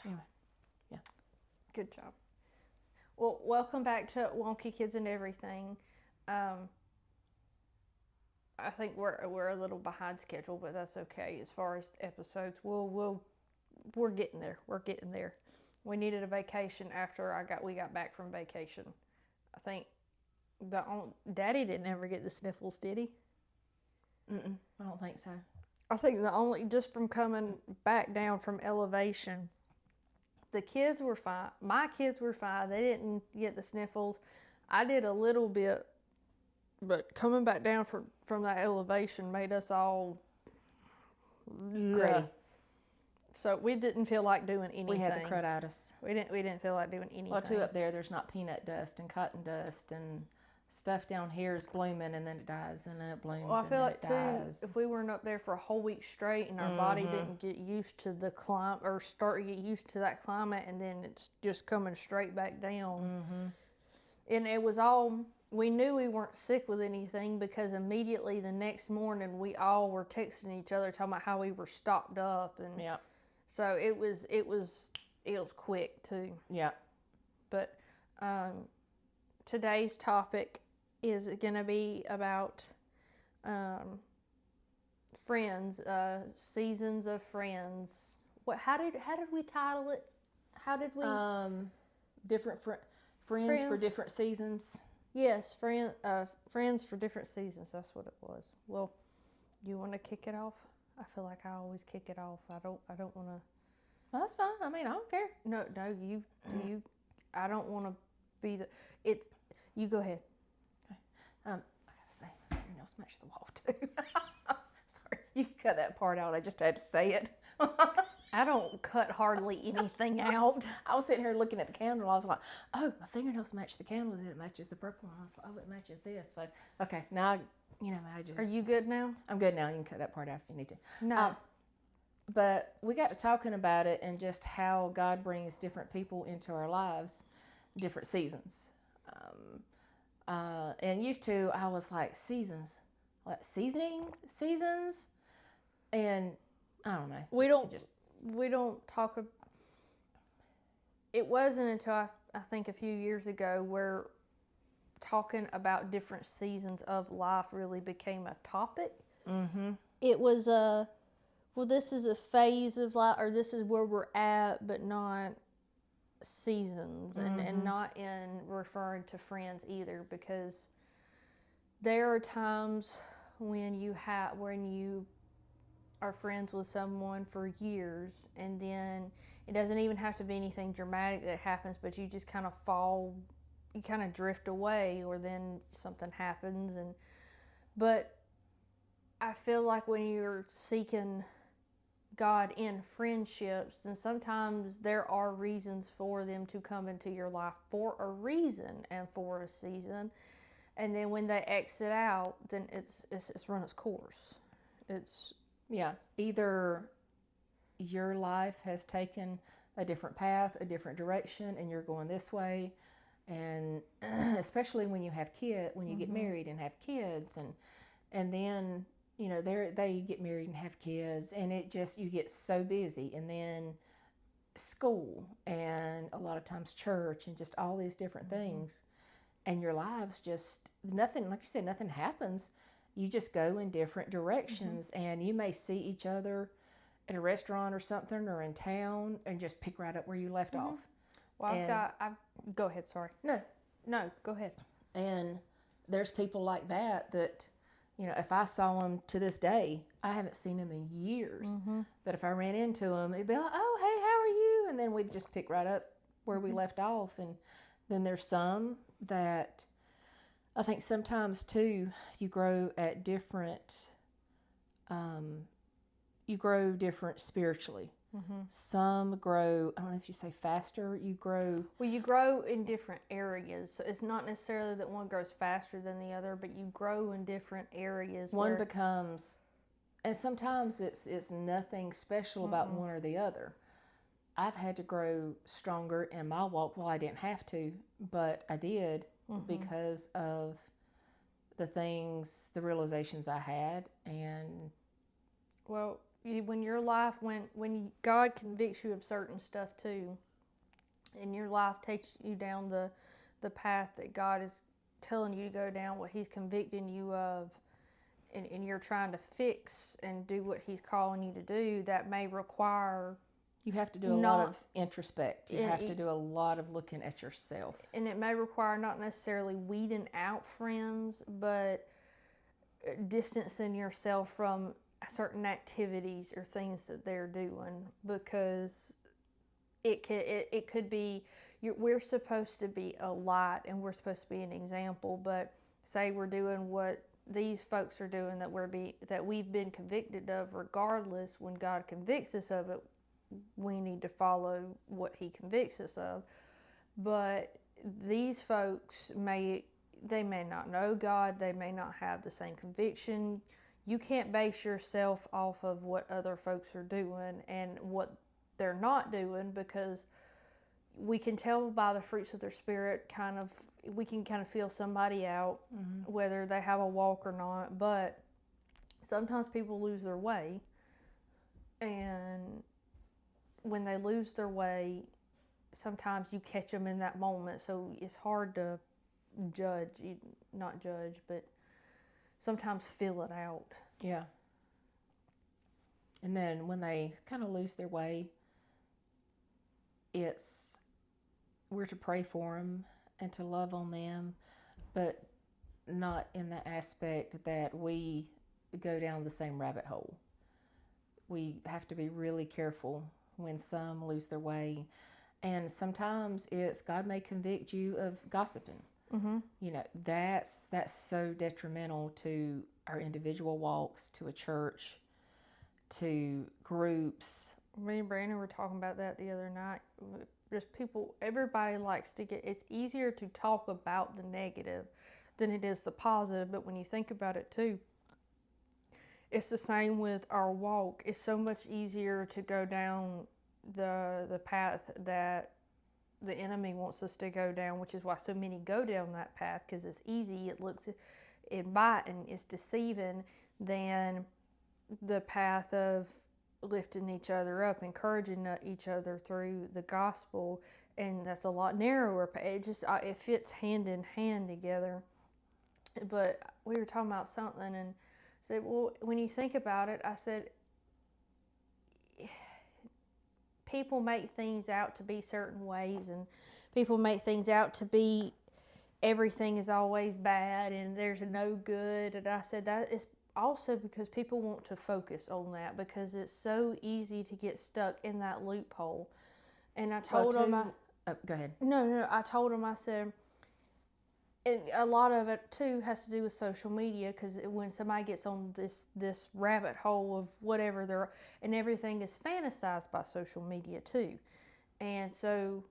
Anyway, yeah. Good job. Well, welcome back to Wonky Kids and Everything. I think we're a little behind schedule, but that's okay. As far as episodes, we're getting there. We're getting there. We needed a vacation after we got back from vacation. I think Daddy didn't ever get the sniffles, did he? I don't think so. I think just from coming back down from elevation, the kids were fine. My kids were fine. They didn't get the sniffles. I did a little bit, but coming back down from that elevation made us all Gritty. So we didn't feel like doing anything. We had the crudditis. We didn't feel like doing anything. Well, too, up there's not peanut dust and cotton dust, and stuff down here is blooming and then it dies and then it blooms. Well, I feel like it dies. If we weren't up there for a whole week straight and our body didn't get used to the climate or start to get used to that climate, and then it's just coming straight back down. And it was all, we knew we weren't sick with anything because immediately the next morning we all were texting each other talking about how we were stocked up, and yeah. So it was quick too. Yeah. But today's topic is going to be about friends, seasons of friends. How did we title it? How did we? Different friends for different seasons. Yes, friends for different seasons. That's what it was. Well, you want to kick it off? I feel like I always kick it off. I don't want to. Well, that's fine. I mean, I don't care. No, you. I don't want to be the. You go ahead. Okay. I gotta say, my fingernails match the wall too. Sorry, you can cut that part out. I just had to say it. I don't cut hardly anything out. I was sitting here looking at the candle. I was like, oh, my fingernails match the candle. It matches the purple one. I was like, oh, it matches this. So, okay, now, I just... Are you good now? I'm good now. You can cut that part out if you need to. No. But we got to talking about it and just how God brings different people into our lives, different seasons. And used to, I was like, seasons? Like seasons? And I don't know. We don't talk. It wasn't until I think a few years ago where talking about different seasons of life really became a topic. Mm-hmm. It was this is a phase of life, or this is where we're at, but not seasons, and not in referring to friends either, because there are times when you are friends with someone for years, and then it doesn't even have to be anything dramatic that happens, but you just kind of drift away, or then something happens. But I feel like when you're seeking God in friendships, then sometimes there are reasons for them to come into your life for a reason and for a season, and then when they exit out, then it's run its course. Yeah, either your life has taken a different path, a different direction, and you're going this way, and especially when you have when you get married and have kids, and then they get married and have kids, and you get so busy, and then school, and a lot of times church, and just all these different things, and your lives just nothing, like you said, nothing happens. You just go in different directions, and you may see each other at a restaurant or something, or in town, and just pick right up where you left off. Well, go ahead, sorry. No, go ahead. And there's people like that, if I saw them to this day, I haven't seen them in years. But if I ran into them, it'd be like, oh, hey, how are you? And then we'd just pick right up where we left off. And then there's some that I think sometimes too, you grow at different, spiritually. Some grow, I don't know if you say faster, you grow in different areas. So it's not necessarily that one grows faster than the other, but you grow in different areas. One becomes, and sometimes it's nothing special about one or the other. I've had to grow stronger in my walk. Well, I didn't have to, but I did because of the realizations I had. And well, when your life, when God convicts you of certain stuff too, and your life takes you down the path that God is telling you to go down, what He's convicting you of, and you're trying to fix and do what He's calling you to do, that may require You have to do a lot not of introspect. You have to do a lot of looking at yourself. and it may require not necessarily weeding out friends, but distancing yourself from certain activities or things that they're doing, because it could be we're supposed to be a light and we're supposed to be an example, but say we're doing what these folks are doing that we've been convicted of. Regardless, when God convicts us of it, we need to follow what He convicts us of. But these folks may not know God, they may not have the same conviction. You can't base yourself off of what other folks are doing and what they're not doing, because we can tell by the fruits of their spirit, we can kind of feel somebody out, whether they have a walk or not. But sometimes people lose their way, and when they lose their way, sometimes you catch them in that moment. So it's hard to not judge, but sometimes feel it out. Yeah. And then when they kind of lose their way, we're to pray for them and to love on them, but not in the aspect that we go down the same rabbit hole. We have to be really careful when some lose their way. And sometimes God may convict you of gossiping. You know, that's so detrimental to our individual walks, to a church, to groups. Me and Brandon were talking about that the other night. Just everybody likes to it's easier to talk about the negative than it is the positive. But when you think about it too, it's the same with our walk. It's so much easier to go down the path that the enemy wants us to go down, which is why so many go down that path, because it's easy, it looks inviting, it's deceiving, than the path of lifting each other up, encouraging each other through the gospel. And that's a lot narrower. It fits hand in hand together. But we were talking about something and said, well, when you think about it, I said, people make things out to be certain ways, and people make things out to be everything is always bad and there's no good. And I said that is also because people want to focus on that, because it's so easy to get stuck in that loophole. And I told them, go ahead. No, I told them, I said, and a lot of it too has to do with social media, because when somebody gets on this rabbit hole of whatever and everything is fantasized by social media too, and so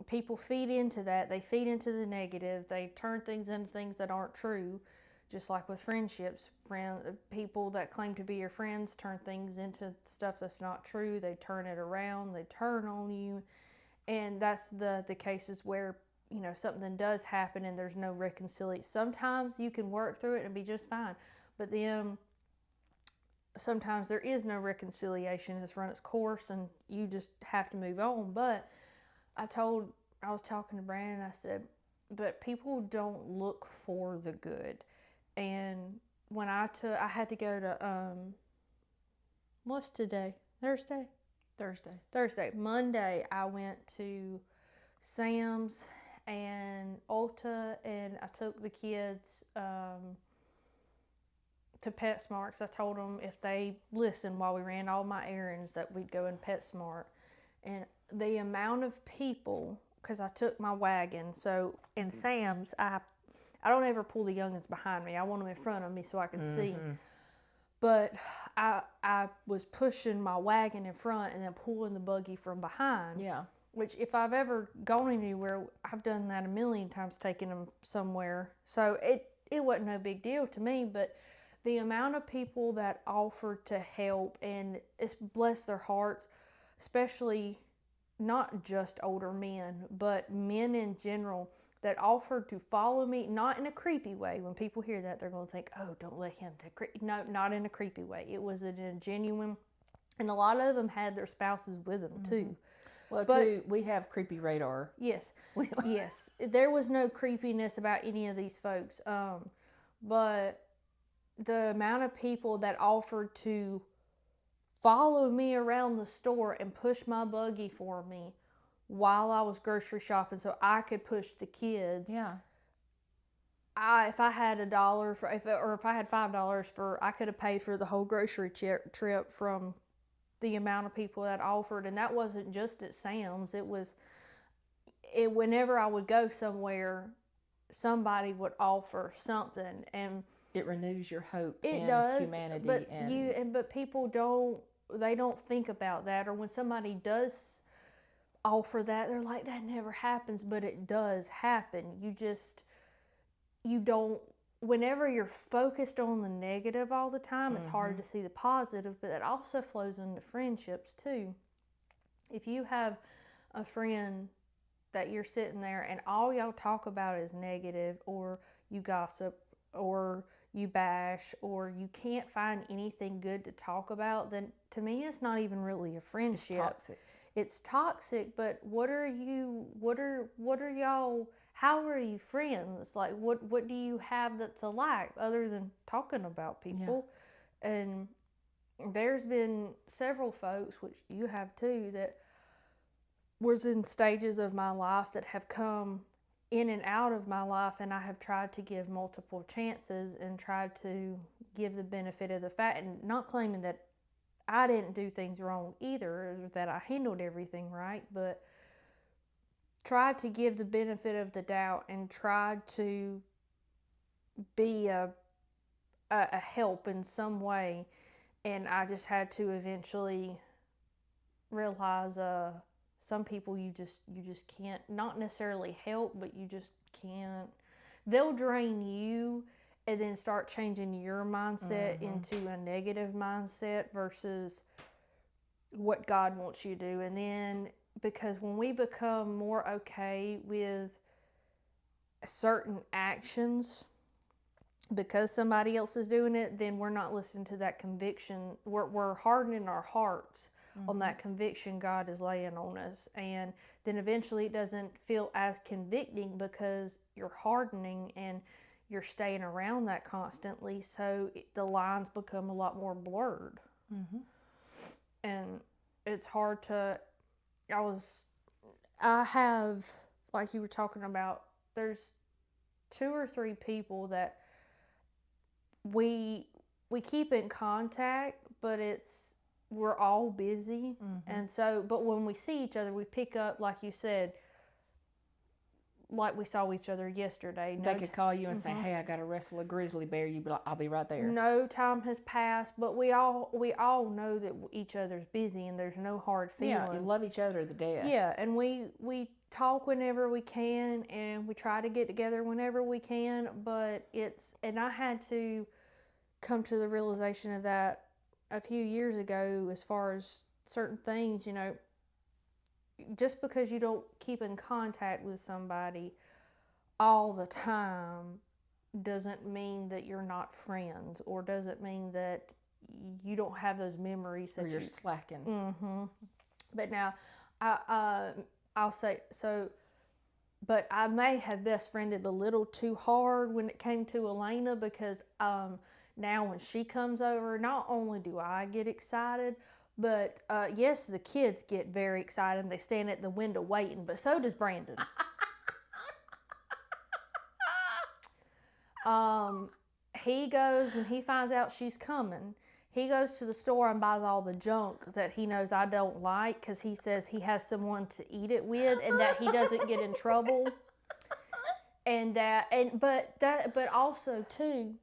people feed into that. They feed into the negative. They turn things into things that aren't true, just like with friendships. People that claim to be your friends turn things into stuff that's not true. They turn it around. They turn on you, and that's the cases where something does happen and there's no reconciliation. Sometimes you can work through it and be just fine, but then sometimes there is no reconciliation. It's run its course and you just have to move on. But I was talking to Brandon, I said, but people don't look for the good. And when I had to go to what's today? Thursday. Monday I went to Sam's and Ulta, and I took the kids to PetSmart, because I told them if they listened while we ran all my errands that we'd go in PetSmart. And the amount of people, because I took my wagon, so in Sam's I don't ever pull the youngins behind me. I want them in front of me so I can see. But I was pushing my wagon in front and then pulling the buggy from behind. Yeah. Which, if I've ever gone anywhere, I've done that a million times, taking them somewhere. So it wasn't no big deal to me. But the amount of people that offered to help, and it's bless their hearts, especially not just older men, but men in general, that offered to follow me, not in a creepy way. When people hear that, they're going to think, oh, don't let him. No, not in a creepy way. It was in a genuine, And a lot of them had their spouses with them too. Well, But- too, we have creepy radar. Yes, yes. There was no creepiness about any of these folks. But the amount of people that offered to follow me around the store and push my buggy for me while I was grocery shopping so I could push the kids. Yeah. If I had $1 for, if I had $5 for, I could have paid for the whole grocery trip from the amount of people that offered. And that wasn't just at Sam's. Whenever I would go somewhere, somebody would offer something, and It renews your hope it in does. humanity. But people don't think about that. Or when somebody does offer that, they're like, that never happens, but it does happen. You don't, whenever you're focused on the negative all the time, it's hard to see the positive, but that also flows into friendships too. If you have a friend that you're sitting there and all y'all talk about is negative, or you gossip, or you bash, or you can't find anything good to talk about, then to me it's not even really a friendship. It's toxic. It's toxic. But what are y'all, how are you friends? Like, what do you have that's alike other than talking about people? And there's been several folks, which you have too, that was in stages of my life that have come in and out of my life, and I have tried to give multiple chances and tried to give the benefit of the fact, and not claiming that I didn't do things wrong either, or that I handled everything right, but tried to give the benefit of the doubt and tried to be a help in some way. And I just had to eventually realize some people you just can't, not necessarily help, but you just can't. They'll drain you and then start changing your mindset into a negative mindset versus what God wants you to do. And then, because when we become more okay with certain actions because somebody else is doing it, then we're not listening to that conviction. We're hardening our hearts on that conviction God is laying on us. And then eventually it doesn't feel as convicting because you're hardening and you're staying around that constantly. So the lines become a lot more blurred. And it's hard to, I have, like you were talking about, there's 2 or 3 people that we keep in contact, but we're all busy. And so, but when we see each other, we pick up, like you said, like we saw each other yesterday. They could call you and say, hey, I got to wrestle a grizzly bear. You'd be like, I'll be right there. No time has passed, but we all know that each other's busy and there's no hard feelings. Yeah, you love each other to death. Yeah, and we talk whenever we can, and we try to get together whenever we can, but and I had to come to the realization of that a few years ago as far as certain things, just because you don't keep in contact with somebody all the time doesn't mean that you're not friends, or doesn't mean that you don't have those memories that or you're slacking. But now, I'll say so. But I may have best friended a little too hard when it came to Elena, because now when she comes over, not only do I get excited, but yes, the kids get very excited and they stand at the window waiting, but so does Brandon. He goes, when he finds out she's coming, he goes to the store and buys all the junk that he knows I don't like, because he says he has someone to eat it with and that he doesn't get in trouble. But also too,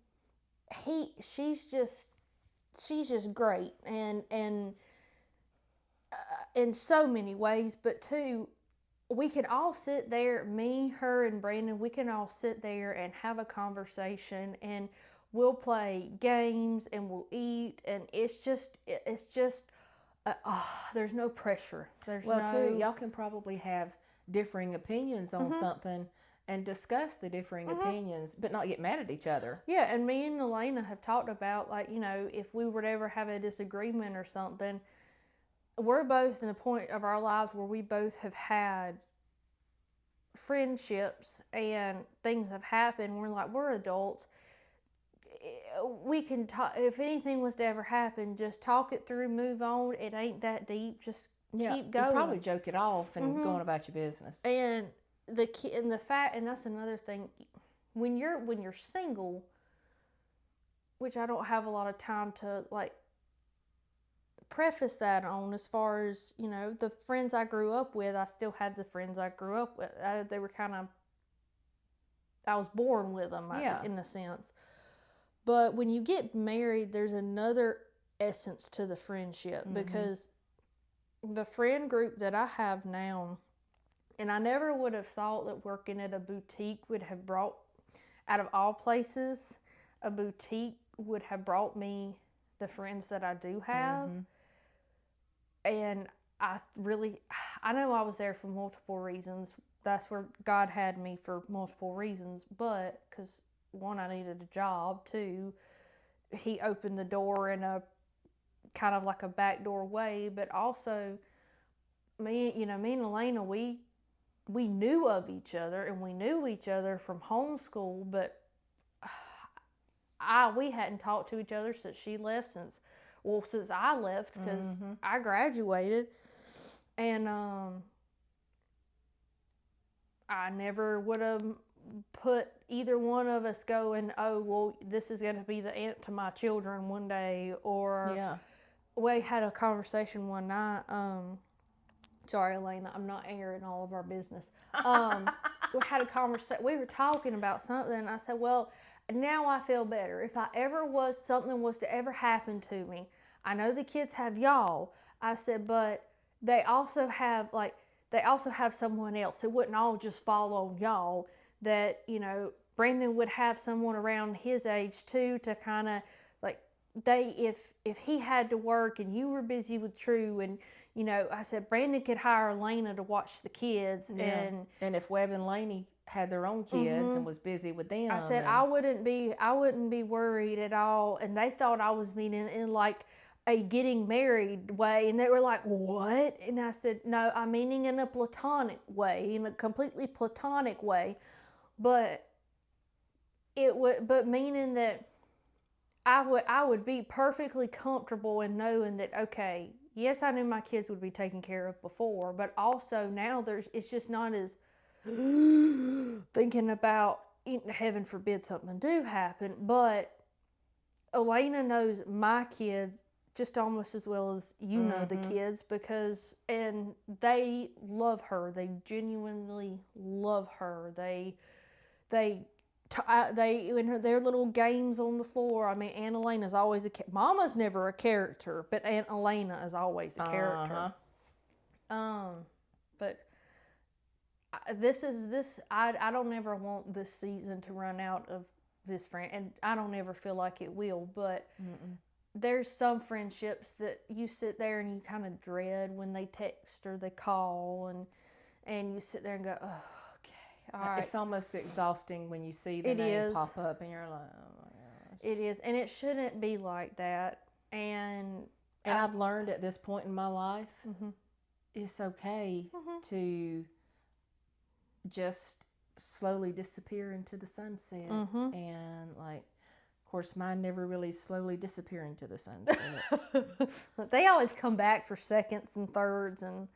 she's just great, and in so many ways. But too, we can all sit there, me, her, and Brandon, we can all sit there and have a conversation, and we'll play games and we'll eat, and it's just there's no pressure. Too, y'all can probably have differing opinions on something and discuss the differing opinions, but not get mad at each other. Yeah, and me and Elena have talked about, like, if we were to ever have a disagreement or something, we're both in the point of our lives where we both have had friendships and things have happened. We're like, we're adults. We can talk. If anything was to ever happen, just talk it through, move on. It ain't that deep. Just keep going. You probably joke it off and going about your business. And the fact, and that's another thing, when you're single, which I don't have a lot of time to like preface that on, as far as, you know, the friends I grew up with, I still had the friends I grew up with. They were kind of, I was born with them, in a sense. But when you get married, there's another essence to the friendship, because the friend group that I have now, and I never would have thought that working at a boutique would have brought, out of all places, a boutique would have brought me the friends that I do have. And I know I was there for multiple reasons. That's where God had me, for multiple reasons. But because, one, I needed a job. Two, he opened the door in a kind of like a backdoor way. But also, me and Elena, we knew of each other, and we knew each other from homeschool, but we hadn't talked to each other since she left, since I left, because I graduated. And I never would have put either one of us going, oh, well, this is going to be the aunt to my children one day. Or we had a conversation one night. Sorry, Elena, I'm not airing all of our business. We had a conversation. We were talking about something, and I said, well, now I feel better. If something was to ever happen to me, I know the kids have y'all. I said, but they also have someone else. It wouldn't all just fall on y'all. That, Brandon would have someone around his age too, to kind of like, if he had to work and you were busy with True, and I said Brandon could hire Elena to watch the kids. And if Webb and Laney had their own kids and was busy with them, I said I wouldn't be worried at all. And they thought I was meaning in like a getting married way, and they were like, what? And I said, no, I'm meaning in a platonic way, in a completely platonic way. But meaning that I would be perfectly comfortable in knowing that, okay, yes, I knew my kids would be taken care of before, but also now it's just not as thinking about, heaven forbid something do happen. But Elena knows my kids just almost as well as know the kids, and they love her. They genuinely love her. They in their little games on the floor. I mean, Aunt Elena's always Mama's never a character, but Aunt Elena is always a character. But I don't ever want this season to run out of this friend, and I don't ever feel like it will. But there's some friendships that you sit there and you kind of dread when they text or they call, and you sit there and go, oh. All right. It's almost exhausting when you see the name pop up and you're like, oh my gosh. It is, and it shouldn't be like that. And I've learned at this point in my life, it's okay to just slowly disappear into the sunset. And like, of course, mine never really slowly disappear into the sunset. They always come back for seconds and thirds, and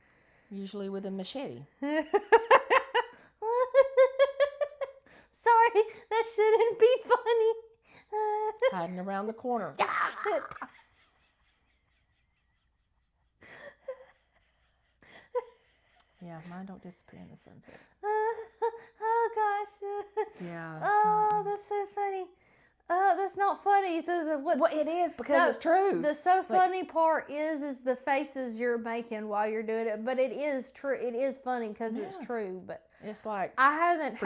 usually with a machete. Sorry, that shouldn't be funny. Hiding around the corner. Yeah, mine don't disappear in the sunset. Oh gosh. Yeah. Oh, that's so funny. That's not funny. Well, it is, because it's true. The funny part is the faces you're making while you're doing it, but it is true. It is funny because it's true. But it's like, I haven't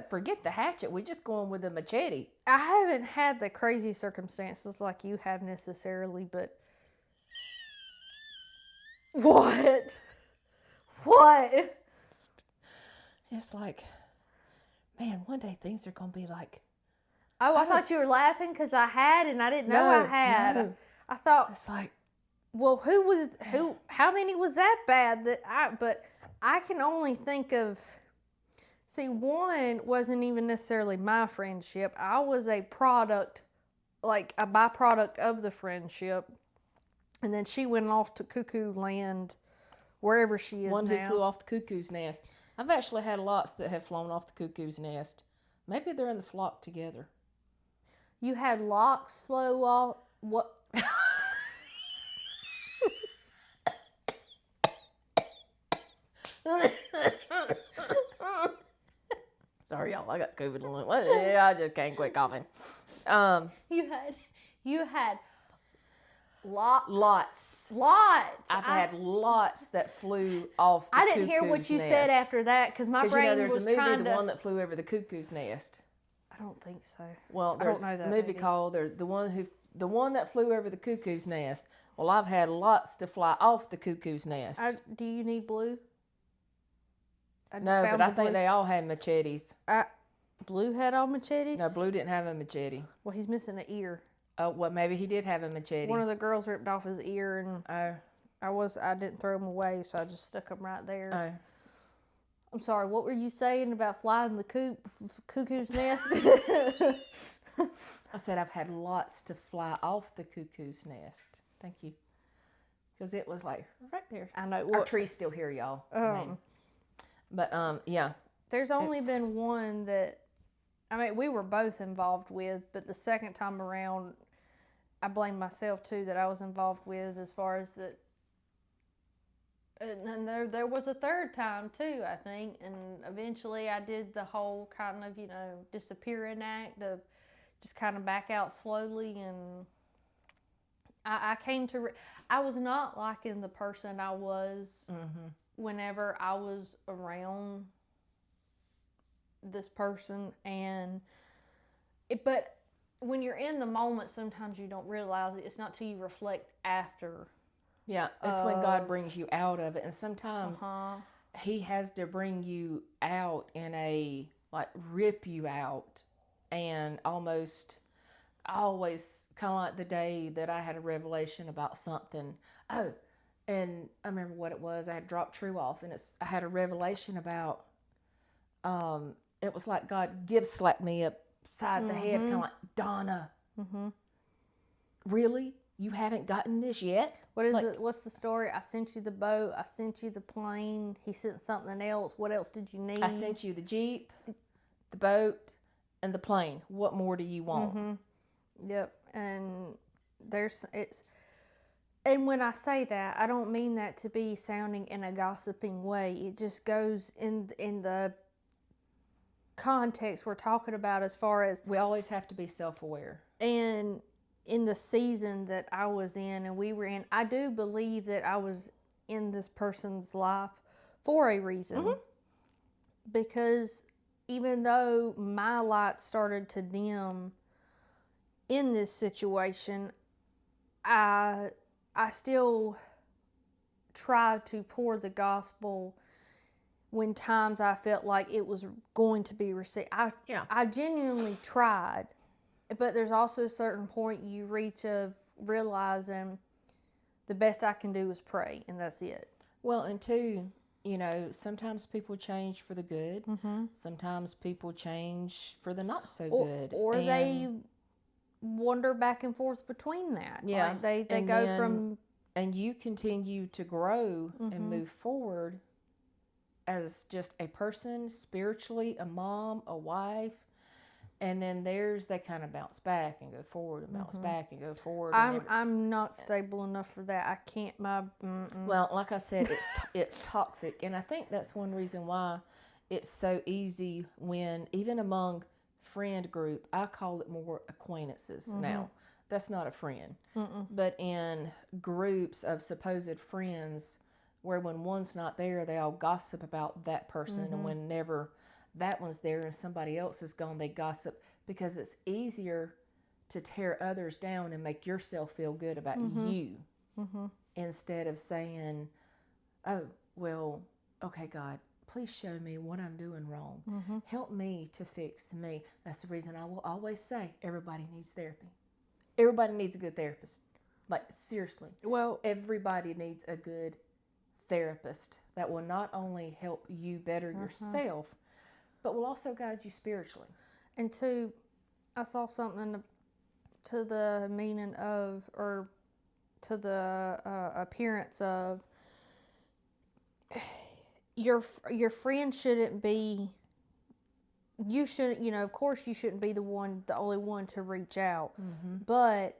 forget the hatchet. We're just going with a machete. I haven't had the crazy circumstances like you have necessarily, but what? It's like, man, one day things are gonna be like. Oh, I thought you were laughing because I had, and I didn't know I had. No. I thought it's like, Well, how many was that bad but I can only think of, see, one wasn't even necessarily my friendship. I was a product, like a byproduct of the friendship. And then she went off to cuckoo land, wherever she is One now. who flew off the cuckoo's nest. I've actually had lots that have flown off the cuckoo's nest. Maybe they're in the flock together. You had locks flow off. What? Sorry, y'all. I got COVID. Yeah, I just can't quit coughing. You had lots. Lots. I've had lots that flew off the I didn't hear what cuckoo's you nest. said after that because my brain there's was a movie, trying the to. one that flew over the cuckoo's nest. I don't think so. Well, I there's don't know that a movie called the one that flew over the cuckoo's nest. Well, I've had lots to fly off the cuckoo's nest. Do you need blue? No, but I think they all had machetes. Blue had all machetes? No, Blue didn't have a machete. Well, he's missing an ear. Oh, well, maybe he did have a machete. One of the girls ripped off his ear, and I didn't throw him away, so I just stuck him right there. Oh. I'm sorry. What were you saying about flying the cuckoo's nest? I said I've had lots to fly off the cuckoo's nest. Thank you. Because it was like right there. I know. Our tree's still here, y'all. Yeah. There's only been one that, we were both involved with, but the second time around, I blame myself too that I was involved with, as far as that. And there was a third time too, I think, and eventually I did the whole kind of, disappearing act of just kind of back out slowly, and I came to, I was not liking the person I was whenever I was around this person, but when you're in the moment, sometimes you don't realize it. It's not till you reflect after. Yeah, it's when God brings you out of it. And sometimes he has to bring you out in rip you out. And always kind of like the day that I had a revelation about something. Oh, and I remember what it was. I had dropped True off, and I had a revelation about, it was like God slapped me upside the head, kind of like, Donna, really? You haven't gotten this yet? What is it? What's the story? I sent you the boat. I sent you the plane. He sent something else. What else did you need? I sent you the Jeep, the boat, and the plane. What more do you want? Yep. And and when I say that, I don't mean that to be sounding in a gossiping way. It just goes in the context we're talking about, as far as we always have to be self-aware. And in the season that I was in and we were in, I do believe that I was in this person's life for a reason. Because even though my light started to dim in this situation, I still tried to pour the gospel when times I felt like it was going to be received. I genuinely tried. But there's also a certain point you reach of realizing the best I can do is pray, and that's it. Well, and two, sometimes people change for the good. Sometimes people change for the not so good. Or they wander back and forth between that. Yeah. Like they go from... And you continue to grow and move forward as just a person, spiritually, a mom, a wife. And then they kind of bounce back and go forward and bounce back and go forward. I'm not stable enough for that. I can't. Well, like I said, it's toxic, and I think that's one reason why it's so easy when, even among friend group, I call it more acquaintances now. That's not a friend, but in groups of supposed friends, where when one's not there, they all gossip about that person, and whenever that one's there and somebody else is gone, they gossip, because it's easier to tear others down and make yourself feel good about you, instead of saying, oh, well, okay, God, please show me what I'm doing wrong. Help me to fix me. That's the reason I will always say everybody needs therapy. Everybody needs a good therapist. Like, seriously. Well, Everybody needs a good therapist that will not only help you better yourself, but will also guide you spiritually. and two, I saw something to the meaning of, or to the appearance of, your friend shouldn't be. You shouldn't, of course, you shouldn't be the only one to reach out, but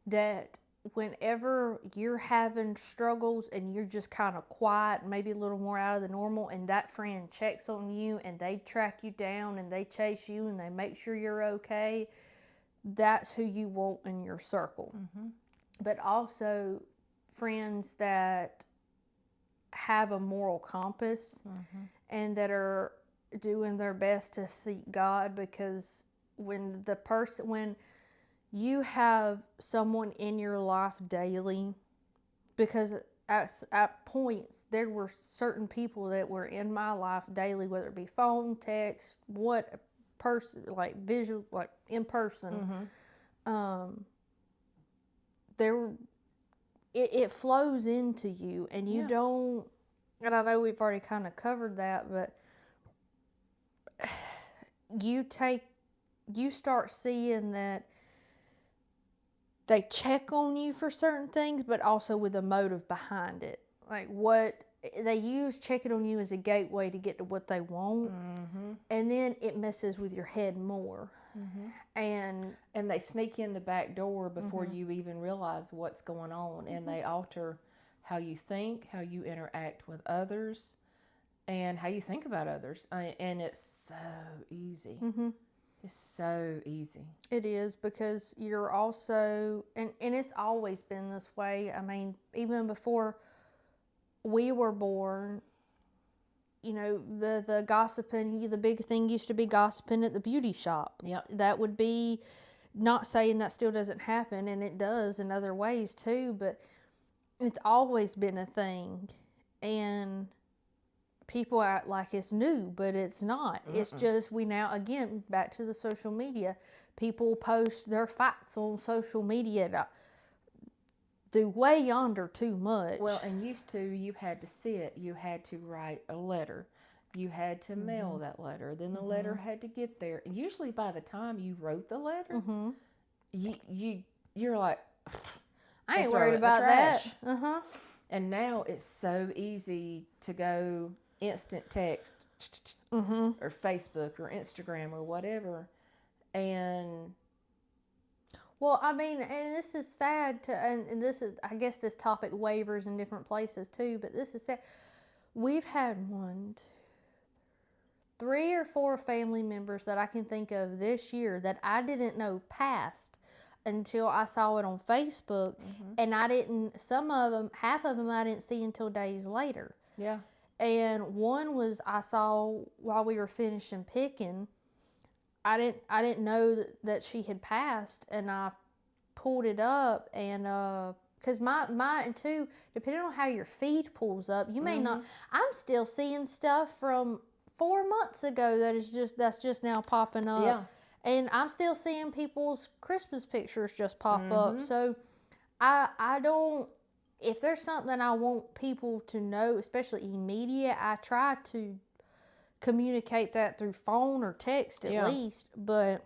that whenever you're having struggles and you're just kind of quiet, maybe a little more out of the normal, and that friend checks on you and they track you down and they chase you and they make sure you're okay, that's who you want in your circle. But also friends that have a moral compass and that are doing their best to seek God, because when you have someone in your life daily, because at points there were certain people that were in my life daily, whether it be phone, text, what person, like visual, like in person, it flows into you, and you don't. And I know we've already kind of covered that, but you start seeing that they check on you for certain things, but also with a motive behind it. Like, what they use checking on you as a gateway to get to what they want, and then it messes with your head more. And they sneak in the back door before you even realize what's going on, and they alter how you think, how you interact with others, and how you think about others. And it's so easy. It's so easy. It is, because you're also, and it's always been this way. I mean, even before we were born, the gossiping, the big thing used to be gossiping at the beauty shop. Yep. That would be, not saying that still doesn't happen, and it does in other ways too, but it's always been a thing. And people act like it's new, but it's not. It's just, we now, again, back to the social media, people post their fights on social media to do way yonder too much. Well, and used to, you had to sit, you had to write a letter, you had to mail that letter, then the letter had to get there. Usually by the time you wrote the letter, you're like, I ain't worried about that. And now it's so easy to go instant text or Facebook or Instagram or whatever. And well, I mean, and this is sad and this is, I guess this topic wavers in different places too, but this is sad. We've had 3 or 4 family members that I can think of this year that I didn't know passed until I saw it on Facebook, and I didn't, half of them I didn't see until days later. Yeah. And one was, I saw while we were finishing picking. I didn't know that she had passed, and I pulled it up, and because my too, depending on how your feed pulls up, you may not. I'm still seeing stuff from 4 months ago that's just now popping up. Yeah. And I'm still seeing people's Christmas pictures just pop up. So I don't, if there's something I want people to know, especially immediate, I try to communicate that through phone or text at least. But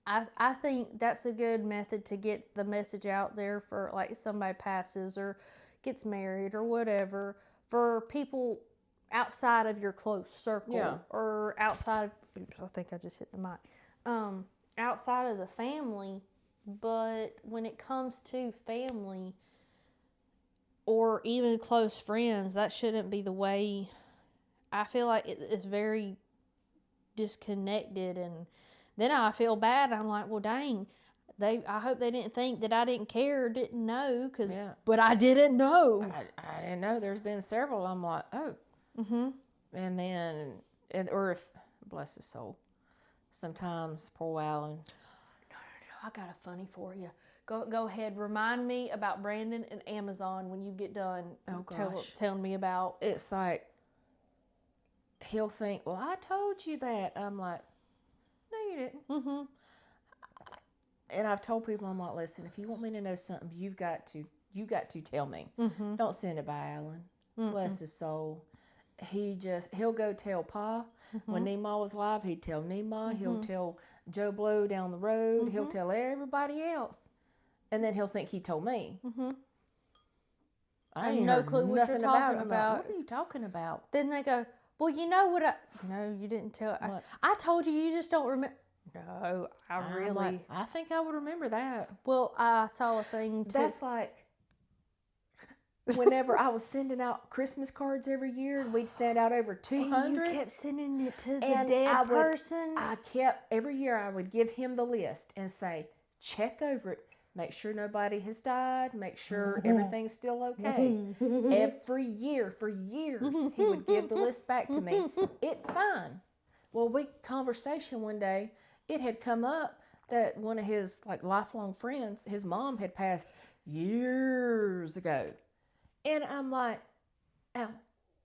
I think that's a good method to get the message out there for, like, somebody passes or gets married or whatever, for people outside of your close circle or outside of, oops, I think I just hit the mic, outside of the family. But when it comes to family or even close friends, that shouldn't be the way. I feel like it's very disconnected, and then I feel bad. I'm like, well, dang, I hope they didn't think that I didn't care, didn't know, but I didn't know. I didn't know. There's been several. I'm like, oh. And then, or if, bless his soul, sometimes poor Alan. No, I got a funny for you. Go ahead. Remind me about Brandon and Amazon when you get done. Oh, gosh. Telling me about. It's like, he'll think, well, I told you that. I'm like, no, you didn't. and I've told people, I'm like, listen, if you want me to know something, you got to tell me. Don't send it by Alan. Bless his soul. He'll go tell Pa. When Nemaw was alive, he'd tell Nemaw. He'll tell Joe Blow down the road. He'll tell everybody else. And then he'll think he told me. I have no clue what you're talking about. What are you talking about? Then they go, well, you know what no, you didn't tell. I told you, you just don't remember. No, I think I would remember that. Well, I saw a thing too. That's like whenever I was sending out Christmas cards every year, and we'd send out over 200. And you kept sending it to the dead person. Every year I would give him the list and say, check over it. Make sure nobody has died. Make sure everything's still okay. Every year, for years, he would give the list back to me. It's fine. Well, conversation one day, it had come up that one of his lifelong friends, his mom had passed years ago. And I'm like, ow.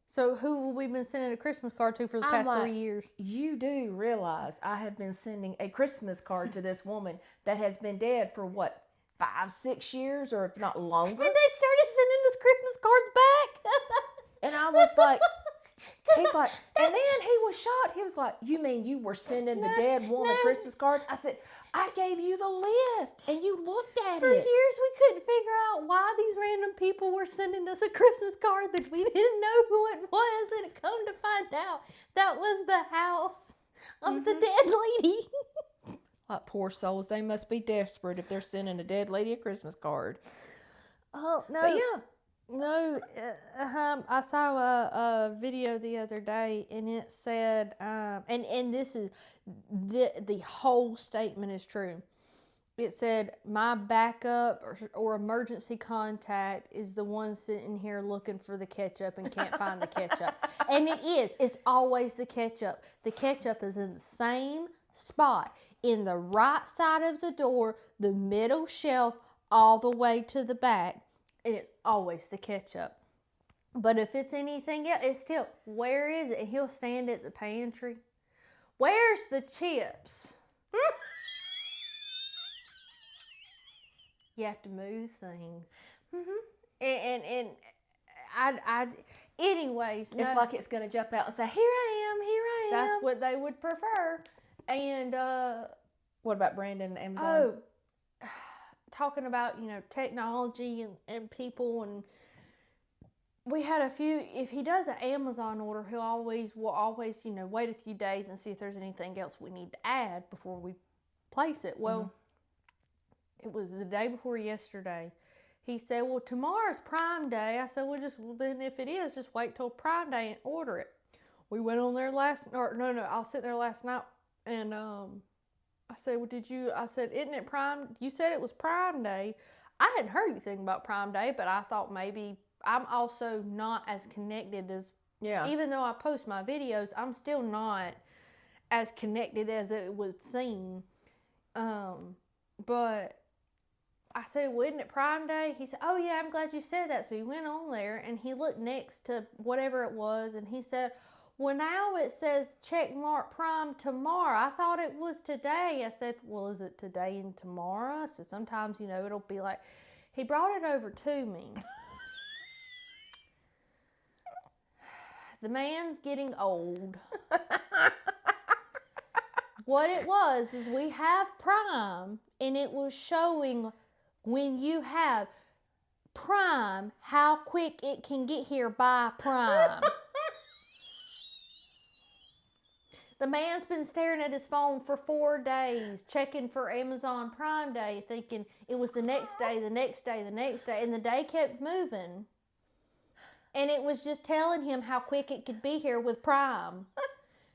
So who have we been sending a Christmas card to for the past 3 years? You do realize I have been sending a Christmas card to this woman that has been dead for 5-6 years, or if not longer. And they started sending us Christmas cards back. And I was like, he's like, and then he was shocked. He was like, you mean you were sending the dead woman Christmas cards? I said, I gave you the list and you looked at For years we couldn't figure out why these random people were sending us a Christmas card that we didn't know who it was, and it come to find out that was the house of the dead lady. Like, poor souls, they must be desperate if they're sending a dead lady a Christmas card. Oh, no. But yeah. No, I saw a video the other day, and it said, and this is, the whole statement is true. It said, my backup or emergency contact is the one sitting here looking for the ketchup and can't find the ketchup. And it is. It's always the ketchup. The ketchup is in the same spot, in the right side of the door, the middle shelf, all the way to the back. And it's always the ketchup. But if it's anything else, it's still, where is it? And he'll stand at the pantry. Where's the chips? You have to move things. And anyways. It's like it's going to jump out and say, here I am. That's what they would prefer. And, what about Brandon and Amazon? Oh, talking about, technology and people, and we had a few, if he does an Amazon order, will always, wait a few days and see if there's anything else we need to add before we place it. Well, it was the day before yesterday. He said, well, tomorrow's Prime Day. I said, well, then if it is, just wait till Prime Day and order it. We went on there I was sitting there last night, and, I said, I said, isn't it Prime? You said it was Prime Day. I hadn't heard anything about Prime Day, but I thought maybe I'm also not as connected as, even though I post my videos, I'm still not as connected as it would seem. But I said, well, isn't it Prime Day? He said, oh yeah, I'm glad you said that. So he went on there and he looked next to whatever it was, and he said, well, now it says check mark Prime tomorrow. I thought it was today. I said, well, is it today and tomorrow? I said, sometimes, it'll be like, he brought it over to me. The man's getting old. What it was is we have Prime, and it was showing when you have Prime, how quick it can get here by Prime. The man's been staring at his phone for 4 days, checking for Amazon Prime Day, thinking it was the next day, and the day kept moving. And it was just telling him how quick it could be here with Prime.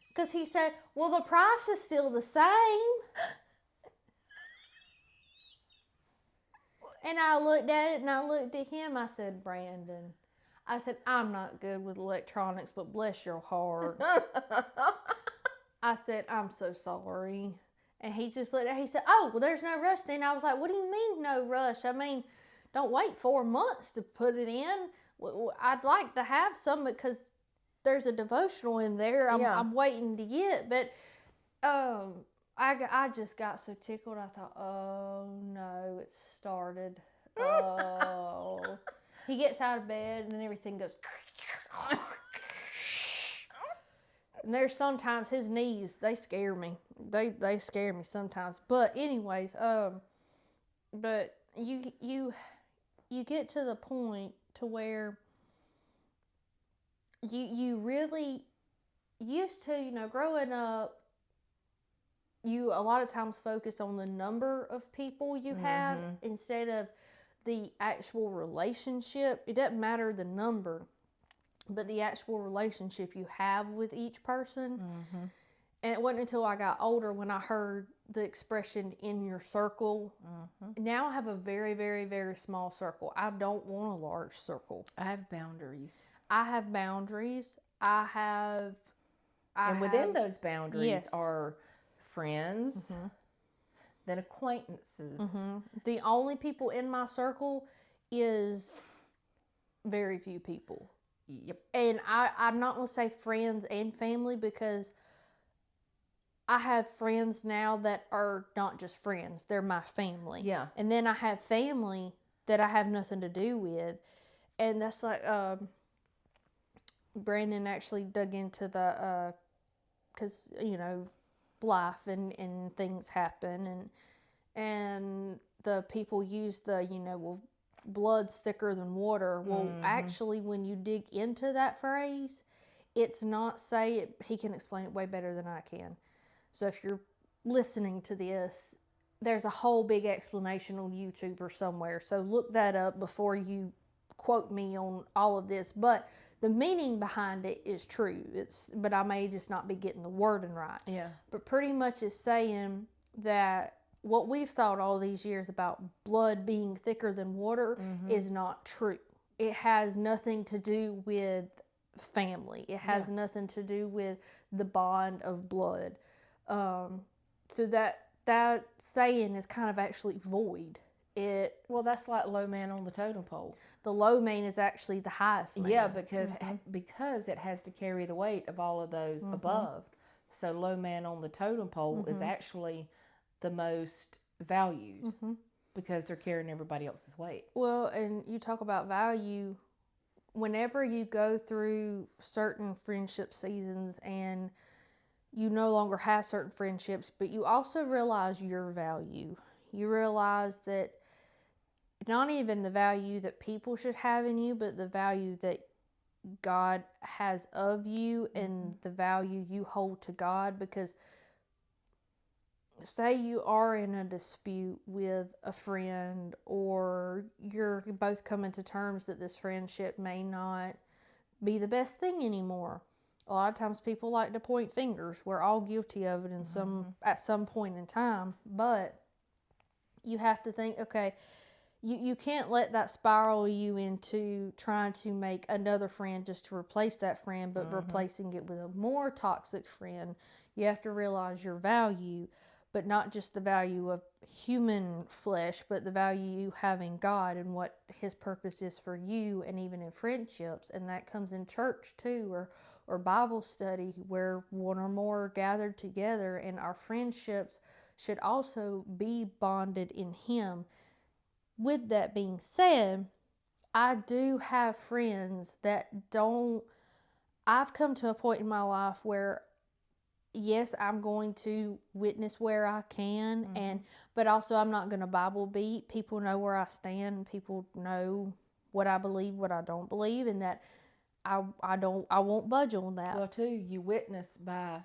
Because he said, well, the price is still the same. And I looked at it, and I looked at him. I said, Brandon, I'm not good with electronics, but bless your heart. I said, I'm so sorry. And he just looked at it. He said, oh, well, there's no rush then. I was like, what do you mean no rush? I mean, don't wait 4 months to put it in. I'd like to have some because there's a devotional in there I'm waiting to get. But I just got so tickled. I thought, oh no, it started. Oh. He gets out of bed and then everything goes. And there's sometimes his knees, they scare me. They scare me sometimes. But anyways, but you get to the point to where you really used to, growing up, you a lot of times focus on the number of people you have instead of the actual relationship. It doesn't matter the number, but the actual relationship you have with each person. And it wasn't until I got older when I heard the expression in your circle. Now I have a very, very, very small circle. I don't want a large circle. I have boundaries. And within those boundaries yes. are friends, then acquaintances. The only people in my circle is very few people. Yep. And I'm not going to say friends and family, because I have friends now that are not just friends. They're my family. Yeah. And then I have family that I have nothing to do with. And that's like, Brandon actually dug into the, because, life and things happen. And the people use the, well, blood's thicker than water. Well, actually, when you dig into that phrase, it's not he can explain it way better than I can. So if you're listening to this, there's a whole big explanation on YouTube or somewhere. So look that up before you quote me on all of this. But the meaning behind it is true. But I may just not be getting the wording right. Yeah. But pretty much it's saying that what we've thought all these years about blood being thicker than water is not true. It has nothing to do with family. It has nothing to do with the bond of blood. So that saying is kind of actually void. Well, that's like low man on the totem pole. The low man is actually the highest man. Yeah, because it has to carry the weight of all of those above. So low man on the totem pole is actually the most valued because they're carrying everybody else's weight. Well, and you talk about value. Whenever you go through certain friendship seasons and you no longer have certain friendships, but you also realize your value. You realize that not even the value that people should have in you, but the value that God has of you and the value you hold to God. Because say you are in a dispute with a friend, or you're both coming to terms that this friendship may not be the best thing anymore. A lot of times people like to point fingers. We're all guilty of it at some point in time. But you have to think, okay, you can't let that spiral you into trying to make another friend just to replace that friend, but replacing it with a more toxic friend. You have to realize your value, but not just the value of human flesh, but the value you have in God and what His purpose is for you, and even in friendships. And that comes in church too, or Bible study, where one or more are gathered together, and our friendships should also be bonded in Him. With that being said, I do have friends that I've come to a point in my life where, yes, I'm going to witness where I can, but also I'm not going to Bible beat. People know where I stand. People know what I believe, what I don't believe, and that I won't budge on that. Well, too, you witness by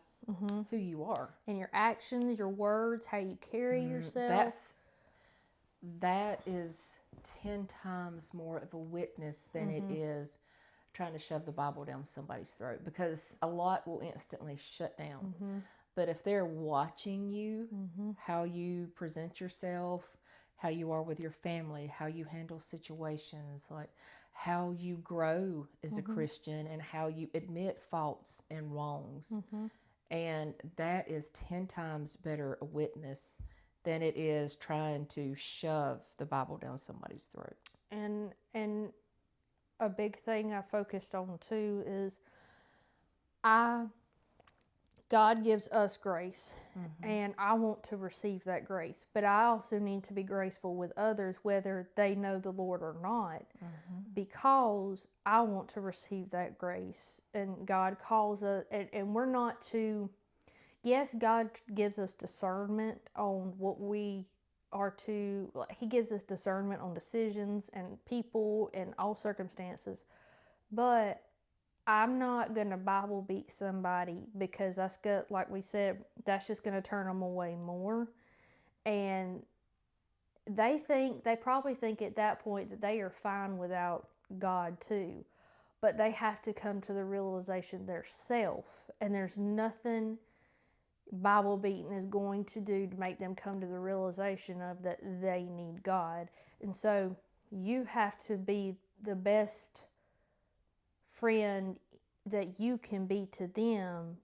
who you are. And your actions, your words, how you carry yourself. That is 10 times more of a witness than it is trying to shove the Bible down somebody's throat, because a lot will instantly shut down. But if they're watching you, how you present yourself, how you are with your family, how you handle situations, like how you grow as a Christian, and how you admit faults and wrongs. And that is 10 times better a witness than it is trying to shove the Bible down somebody's throat. And a big thing I focused on too is I God gives us grace, and I want to receive that grace. But I also need to be graceful with others, whether they know the Lord or not, because I want to receive that grace. And God calls us, and we're not to, yes, God gives us discernment on what we are to, He gives us discernment on decisions and people and all circumstances. But I'm not going to Bible beat somebody because that's good, like we said, that's just going to turn them away more. And they probably think at that point that they are fine without God too. But they have to come to the realization themselves. And there's nothing Bible beating is going to do to make them come to the realization of that they need God. And so you have to be the best friend that you can be to them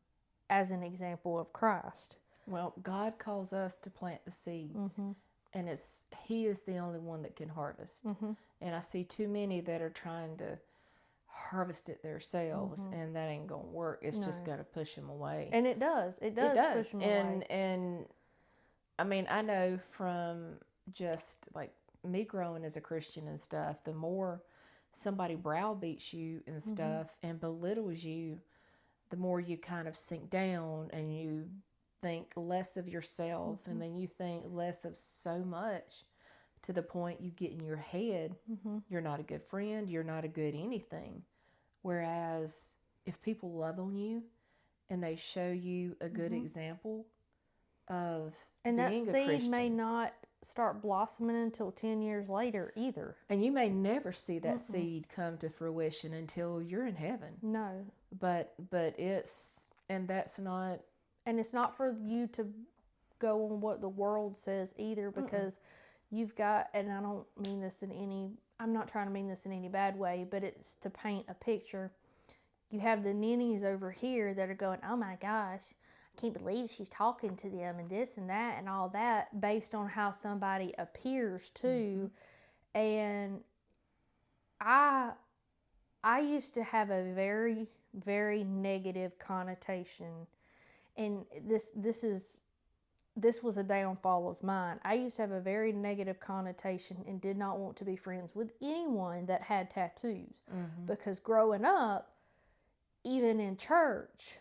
as an example of Christ. Well, God calls us to plant the seeds, and He is the only one that can harvest. And I see too many that are trying to harvest it themselves, and that ain't gonna work. It's just gonna push them away. And it does push them away. And I mean, I know from just like me growing as a Christian and stuff, the more somebody browbeats you and stuff and belittles you, the more you kind of sink down and you think less of yourself, and then you think less of so much, to the point you get in your head, you're not a good friend, you're not a good anything. Whereas if people love on you and they show you a good example of and that being a seed Christian, may not start blossoming until 10 years later either. and you may never see that seed come to fruition until you're in heaven. No. But it's, and that's not, and it's not for you to go on what the world says either, because you've got, and I don't mean this in any, I'm not trying to mean this in any bad way, but it's to paint a picture. You have the ninnies over here that are going, oh my gosh, I can't believe she's talking to them and this and that and all that, based on how somebody appears to. And I used to have a very, very negative connotation, and this was a downfall of mine. I used to have a very negative connotation and did not want to be friends with anyone that had tattoos, because growing up, even in church,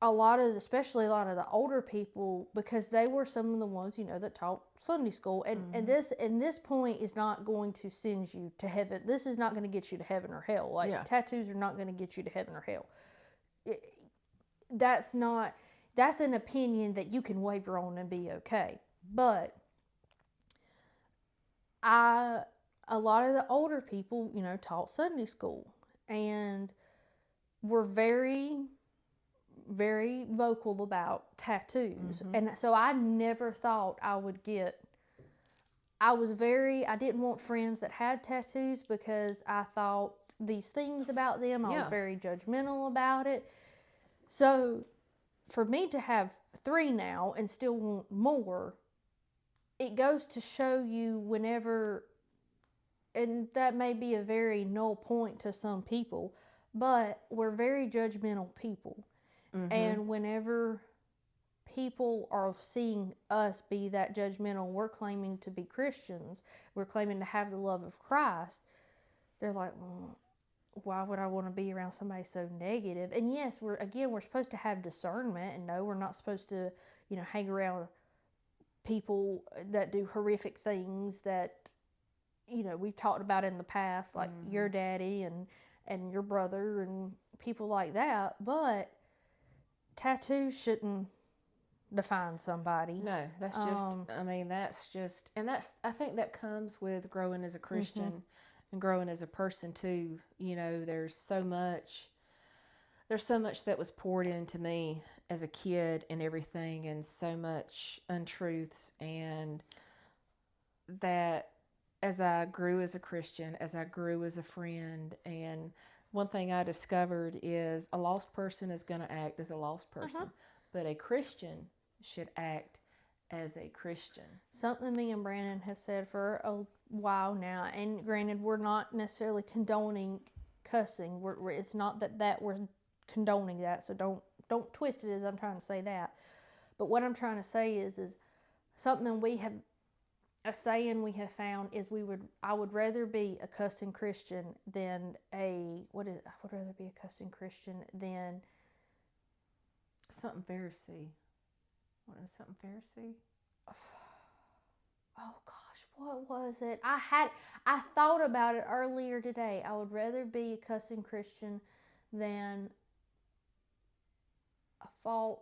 especially a lot of the older people, because they were some of the ones, that taught Sunday school, and this point is not going to send you to heaven. This is not going to get you to heaven or hell. Tattoos are not going to get you to heaven or hell. That's an opinion that you can waver on and be okay. But a lot of the older people, taught Sunday school and were very, very vocal about tattoos. And so I never thought I didn't want friends that had tattoos, because I thought these things about them. I was very judgmental about it. So for me to have 3 now and still want more, it goes to show you whenever, and that may be a very null point to some people, but we're very judgmental people. And whenever people are seeing us be that judgmental, we're claiming to be Christians, we're claiming to have the love of Christ, they're like, why would I want to be around somebody so negative? And yes, we're supposed to have discernment, and no, we're not supposed to, hang around people that do horrific things that, we've talked about in the past, like your daddy and your brother and people like that. But tattoos shouldn't define somebody. No, that's just, I think that comes with growing as a Christian and growing as a person too. There's so much that was poured into me as a kid and everything, and so much untruths, and that as I grew as a Christian, as I grew as a friend, and one thing I discovered is a lost person is going to act as a lost person, but a Christian should act as a Christian. Something me and Brandon have said for a while now, and granted, we're not necessarily condoning cussing. It's not that we're condoning that, so don't don't twist it as I'm trying to say that. But what I'm trying to say is something we have, a saying we have found is I would rather be a cussing Christian than I would rather be a cussing Christian than something Pharisee. What is something Pharisee? Oh gosh, what was it? I thought about it earlier today. I would rather be a cussing Christian than a false.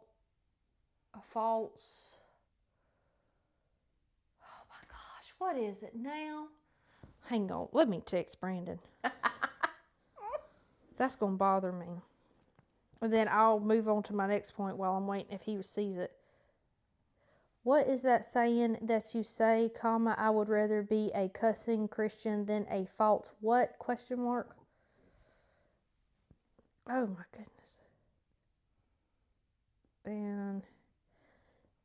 Oh my gosh, what is it now? Hang on, let me text Brandon. That's gonna bother me. And then I'll move on to my next point while I'm waiting if he sees it. What is that saying that you say, comma, I would rather be a cussing Christian than a false what? Question mark. Oh my goodness.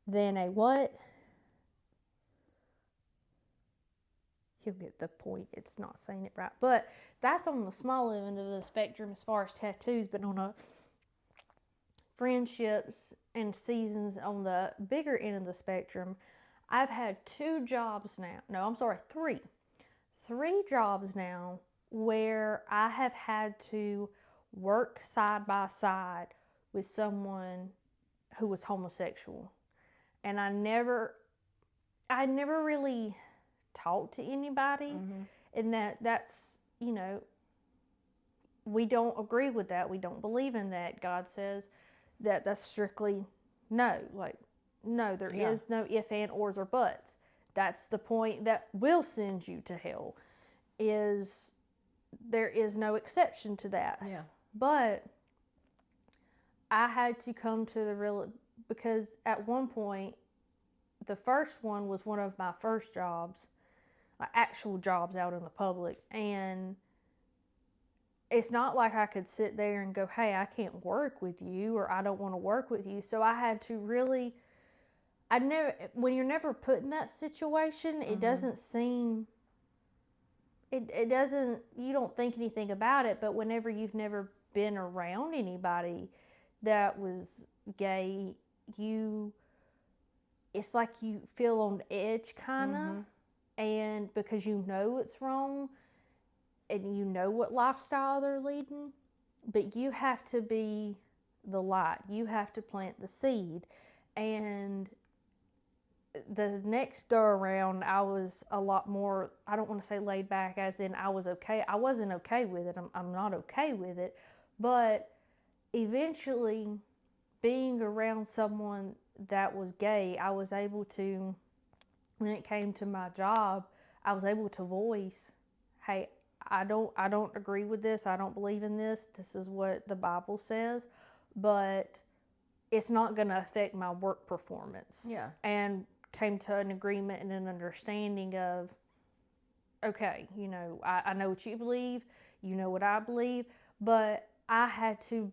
Then a what? You'll get the point. It's not saying it right. But that's on the small end of the spectrum as far as tattoos, but on a friendships and seasons on the bigger end of the spectrum, I've had 2 jobs now. No, I'm sorry, 3. 3 jobs now where I have had to work side by side with someone who was homosexual. And I never really talked to anybody. And that's, we don't agree with that. We don't believe in that. God says that that's strictly no. Like, no, there is no if, and, ors, or buts. That's the point that will send you to hell. Is there is no exception to that. Yeah. But I had to come to the real, because at one point, the first one was one of my first jobs, like actual jobs out in the public. And it's not like I could sit there and go, hey, I can't work with you, or I don't want to work with you. So I had to really, when you're never put in that situation, it doesn't seem, it doesn't, you don't think anything about it. But whenever you've never been around anybody that was gay, it's like you feel on edge kind of. And because you know it's wrong and you know what lifestyle they're leading, but you have to be the light. You have to plant the seed. And the next go around, I was a lot more, I don't want to say laid back as in I was okay. I wasn't okay with it. I'm not okay with it. But eventually, being around someone that was gay, I was able to, when it came to my job, I was able to voice, hey, I don't agree with this. I don't believe in this. This is what the Bible says, but it's not going to affect my work performance. Yeah. And came to an agreement and an understanding of, okay, I know what you believe, you know what I believe, but I had to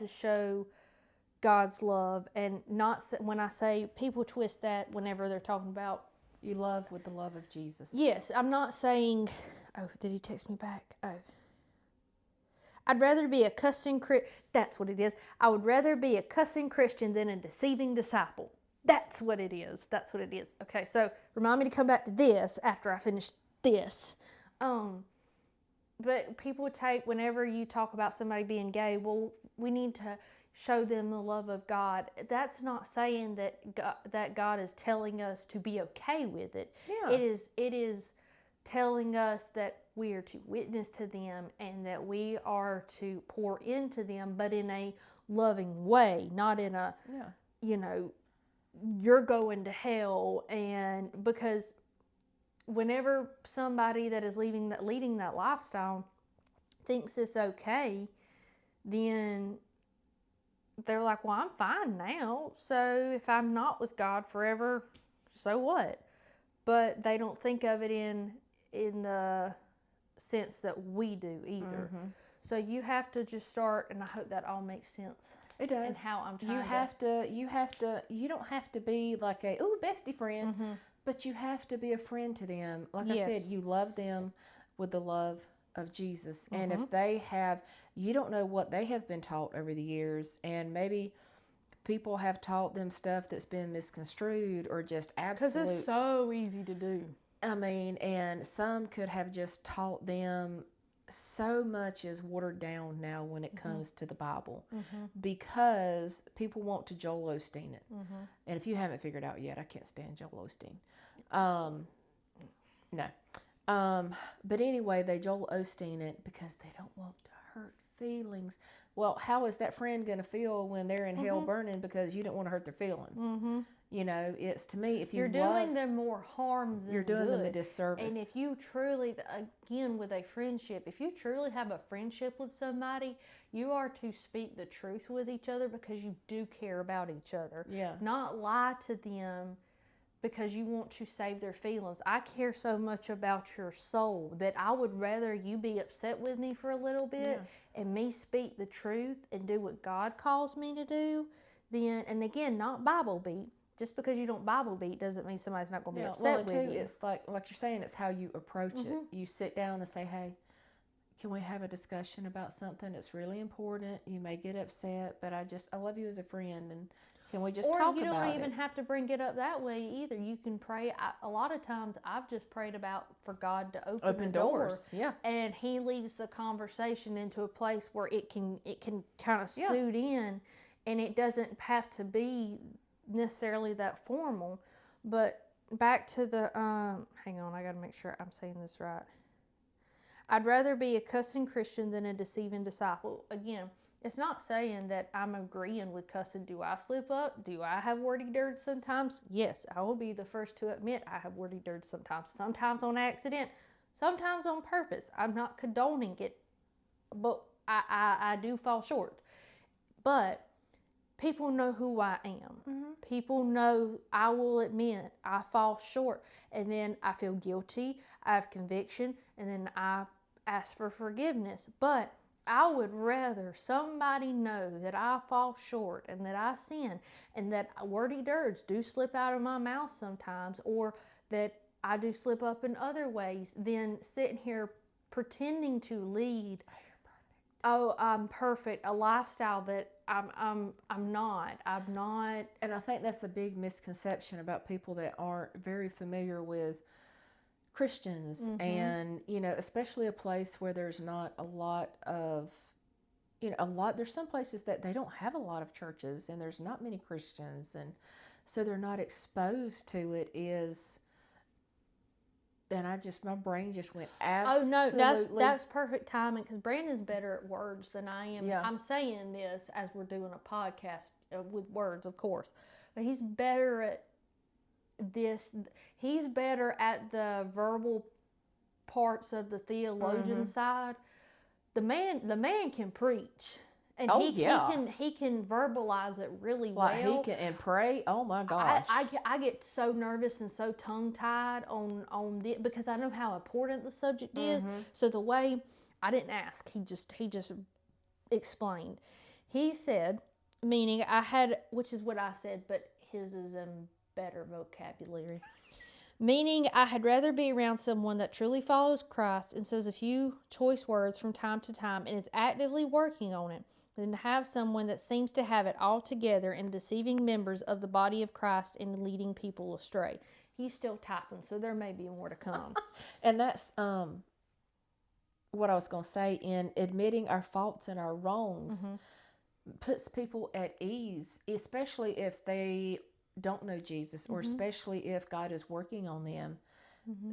show God's love, and not, when I say, people twist that whenever they're talking about, You love with the love of Jesus. yes, I'm not saying, oh, did he text me back? Oh. I'd rather be a cussing that's what it is. I would rather be a cussing Christian than a deceiving disciple. That's what it is. That's what it is. Okay, so remind me to come back to this after I finish this. But people would take, whenever you talk about somebody being gay, well, we need to show them the love of God. That's not saying that God is telling us to be okay with it. Yeah. It is telling us that we are to witness to them and that we are to pour into them, but in a loving way, not in a, you're going to hell. And because whenever somebody that is leading that lifestyle thinks it's okay, then they're like, well, I'm fine now. So if I'm not with God forever, so what? But they don't think of it in the sense that we do either. So you have to just start, and I hope that all makes sense. It does. And how I'm trying you don't have to be like a bestie friend, but you have to be a friend to them. Like I said, you love them with the love of Jesus. And if they have, you don't know what they have been taught over the years, and maybe people have taught them stuff that's been misconstrued or just Because absolute. it's so easy to do. I mean, and some could have just taught them so much is watered down now when it comes to the Bible, because people want to Joel Osteen it. And if you haven't figured out yet, I can't stand Joel Osteen. No. But anyway, they Joel Osteen it because they don't want to hurt feelings. Well, how is that friend going to feel when they're in hell burning because you didn't want to hurt their feelings? You know, it's, to me, if You're doing them more harm than you're doing good. them a disservice. And if you truly, again, with a friendship, if you truly have a friendship with somebody, you are to speak the truth with each other because you do care about each other. Yeah. Not lie to them because you want to save their feelings. I care so much about your soul that I would rather you be upset with me for a little bit and me speak the truth and do what God calls me to do, then, and again, not Bible beat. Just because you don't Bible beat doesn't mean somebody's not going to be upset with you. It's like you're saying, it's how you approach it. You sit down and say, hey, can we have a discussion about something that's really important? You may get upset, but I love you as a friend, and can we just talk about it? Or you don't even have to bring it up that way either. You can pray. A lot of times I've just prayed for God to open doors. Yeah. And He leads the conversation into a place where it can kind of suit in, and it doesn't have to be necessarily that formal. But back to the hang on, I gotta make sure I'm saying this right. I'd rather be a cussing Christian than a deceiving disciple. Again, it's not saying that I'm agreeing with cussing. Do I slip up? Do I have wordy words sometimes? Yes, I will be the first to admit I have wordy words sometimes on accident, sometimes on purpose. I'm not condoning it, but I do fall short. But people know who I am. People know, I will admit I fall short, and then I feel guilty, I have conviction, and then I ask for forgiveness. But I would rather somebody know that I fall short and that I sin and that wordy words do slip out of my mouth sometimes, or that I do slip up in other ways, than sitting here pretending to lead I'm perfect, a lifestyle that I'm not. And I think that's a big misconception about people that aren't very familiar with Christians, and especially a place where there's not a lot of, there's some places that they don't have a lot of churches and there's not many Christians, and so they're not exposed to it. And my brain just went absolutely. Oh no, that's perfect timing, because Brandon's better at words than I am. Yeah. I'm saying this as we're doing a podcast with words, of course, but he's better at this. He's better at the verbal parts of the theologian side. The man can preach. And he can verbalize it really well. He can, and pray. Oh my gosh! I get so nervous and so tongue tied on the, because I know how important the subject is. So the way, I didn't ask, he just explained. He said, meaning I had, which is what I said, but his is in better vocabulary. Meaning I had rather be around someone that truly follows Christ and says a few choice words from time to time and is actively working on it, than to have someone that seems to have it all together and deceiving members of the body of Christ and leading people astray. He's still typing, so there may be more to come. And that's what I was going to say. In admitting our faults and our wrongs puts people at ease, especially if they don't know Jesus, or especially if God is working on them.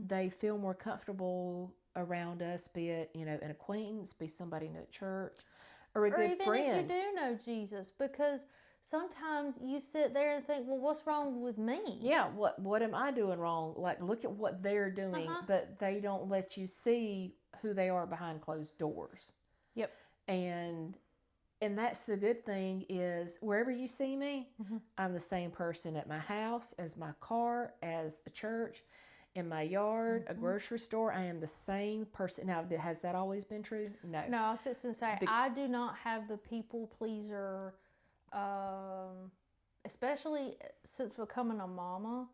They feel more comfortable around us, be it an acquaintance, be somebody in a church, or a good friend. Or even if you do know Jesus, because sometimes you sit there and think, well, what's wrong with me? Yeah, what am I doing wrong? Like, look at what they're doing, but they don't let you see who they are behind closed doors. Yep. And that's the good thing, is wherever you see me, I'm the same person at my house, as my car, as a church, in my yard, a grocery store. I am the same person. Now, has that always been true? No. No, I was just going to say, I do not have the people pleaser, especially since becoming a mama.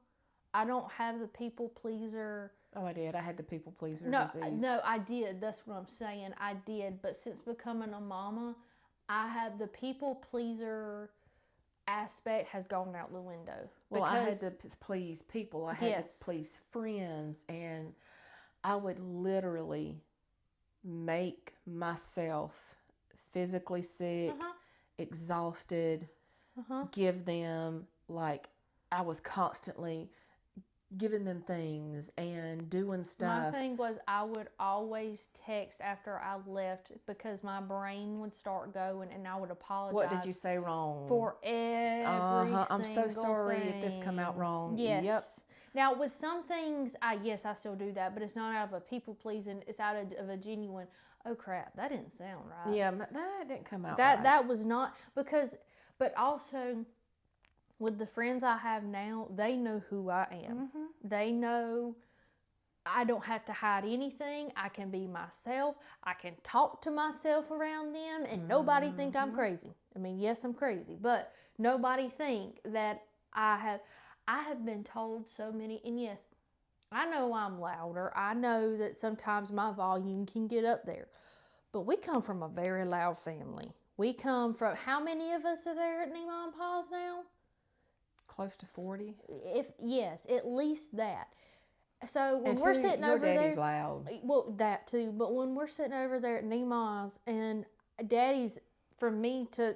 I don't have the people pleaser Oh, I did. I had the people pleaser No, disease. no, I did. That's what I'm saying. I did. But since becoming a mama, I have the people pleaser aspect has gone out the window. Well, I had to Because please people. I had yes, to please friends, and I would literally make myself physically sick, uh-huh, exhausted, uh-huh. give them like I was constantly giving them things and doing My stuff. thing was I would always text after I left because my brain would start going and I would apologize. What did you say wrong? For every I'm so single sorry thing. if this come out wrong. Yes. Yep. Now with some things, I still do that, but it's not out of a people pleasing. It's out of a genuine. Oh crap, that didn't sound right. Yeah, that didn't come out That right. that was not because, but also with the friends I have now, they know who I am. Mm-hmm. They know I don't have to hide anything. I can be myself. I can talk to myself around them and nobody think I'm crazy. I mean, yes, I'm crazy, but nobody think that I have been told so many, and yes, I know I'm louder. I know that sometimes my volume can get up there. But we come from a very loud family. We come from, how many of us are there at Nemo and Pa's now? Close to 40. If yes, at least that. So when And we're sitting your over daddy's there, loud. well, that too. But when we're sitting over there at Nema's and Daddy's from me to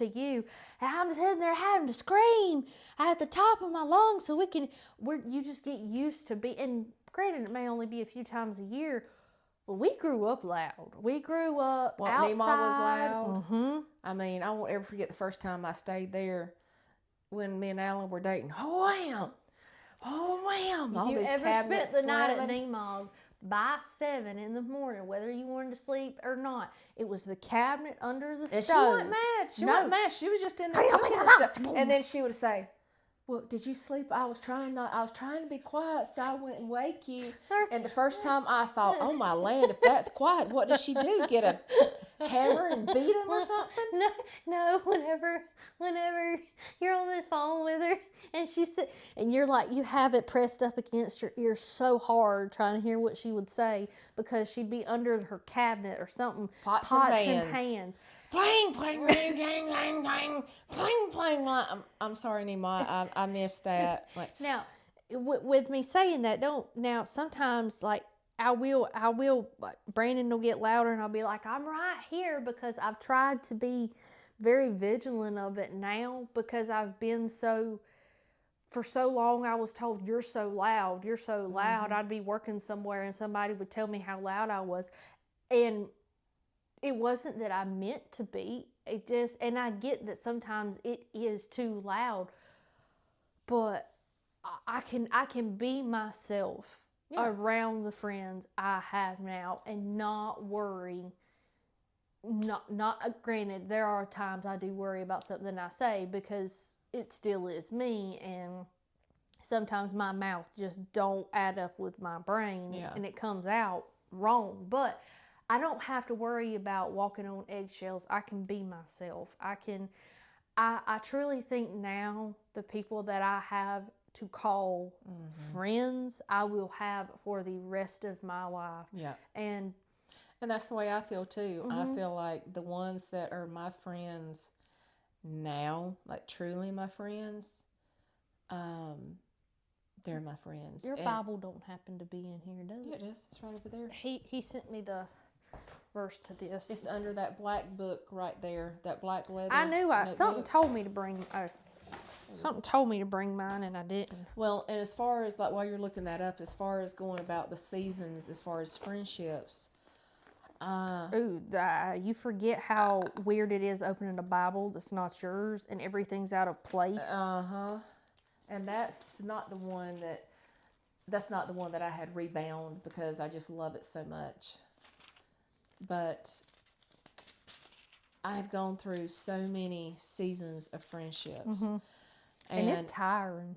you, and I'm sitting there having to scream at the top of my lungs so you just get used to be. And granted, it may only be a few times a year, but we grew up loud. We grew up outside. Nemo was loud. Mm-hmm. I mean, I won't ever forget the first time I stayed there when me and Alan were dating. Oh, wham! Oh, wham! If All you these ever cabinets spent the night at slamming. Nema's by 7 in the morning, whether you wanted to sleep or not, it was the cabinet under the And stove. she wasn't mad. She wasn't mad. She was just in there cooking and stuff. And then she would say, "Well, did you sleep? I was trying to be quiet, so I wouldn't wake you." And the first time I thought, "Oh my land, if that's quiet, what does she do? Get a hammer and beat him or something?" No, whenever you're on the phone with her and she said, and you're like, you have it pressed up against your ear so hard trying to hear what she would say because she'd be under her cabinet or something. Pots and pans. Plang, plang, plang, plang, plang, plang, plang, plang. I'm sorry, Nemo. I missed that. Like, now, with me saying that, now sometimes like I will like Brandon will get louder and I'll be like, I'm right here, because I've tried to be very vigilant of it now because I've been for so long I was told, you're so loud. Mm-hmm. I'd be working somewhere and somebody would tell me how loud I was, and it wasn't that I meant to be. It just, and I get that sometimes it is too loud, but I can be myself around the friends I have now and not worry. Not granted, there are times I do worry about something I say because it still is me, and sometimes my mouth just don't add up with my brain, and it comes out wrong. But I don't have to worry about walking on eggshells. I can be myself. I truly think now the people that I have to call friends, I will have for the rest of my life. Yeah. And that's the way I feel too. I feel like the ones that are my friends now, like truly my friends, they're my friends. Your Bible don't happen to be in here, does it? Yeah, it is. It's right over there. He sent me the verse to this. It's under that black book right there, that black leather. I knew something told me to bring. Something told me to bring mine, and I didn't. Well, and as far as like while you're looking that up, as far as going about the seasons, as far as friendships. You forget how weird it is opening a Bible that's not yours and everything's out of place. And that's not the one that I had rebound because I just love it so much. But I've gone through so many seasons of friendships. And it's tiring.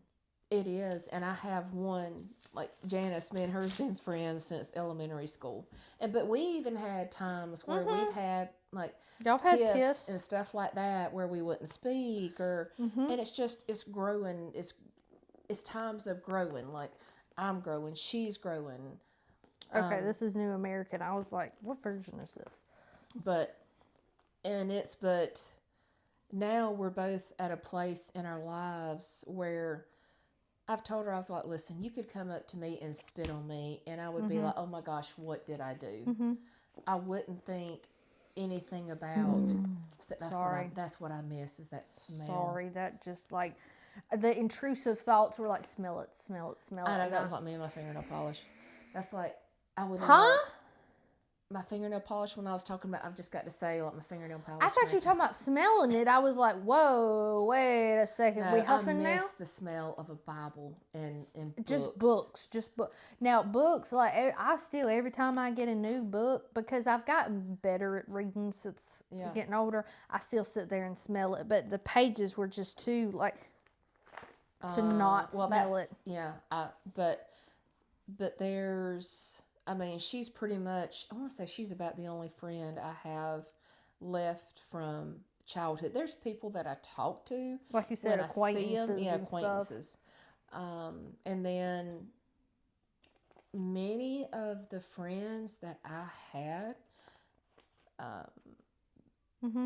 It is. And I have one, like Janice, me and her's been friends since elementary school. But we even had times where we've had like y'all had tiffs and stuff like that where we wouldn't speak and it's growing. It's times of growing. Like I'm growing, she's growing. Okay, this is New American. I was like, what version is this? But now we're both at a place in our lives where I've told her, I was like, listen, you could come up to me and spit on me, and I would be like, oh my gosh, what did I do? I wouldn't think anything about. So Sorry. That's what I miss is that smell. Sorry, that just like the intrusive thoughts were like, smell it, smell it, smell it. I know And that was like me and my fingernail polish. That's like I would. Huh? My fingernail polish. When I was talking about, I've just got to say like my fingernail polish. I thought you were talking about smelling it. I was like, whoa, wait a second. No, We huffing I miss now? the smell of a Bible and books. Just books. Now books, like I still every time I get a new book, because I've gotten better at reading since getting older, I still sit there and smell it. But the pages were just too like to not smell it. Yeah, but there's. I mean, she's pretty much. I want to say she's about the only friend I have left from childhood. There's people that I talk to, like you said, acquaintances and acquaintances. And then many of the friends that I had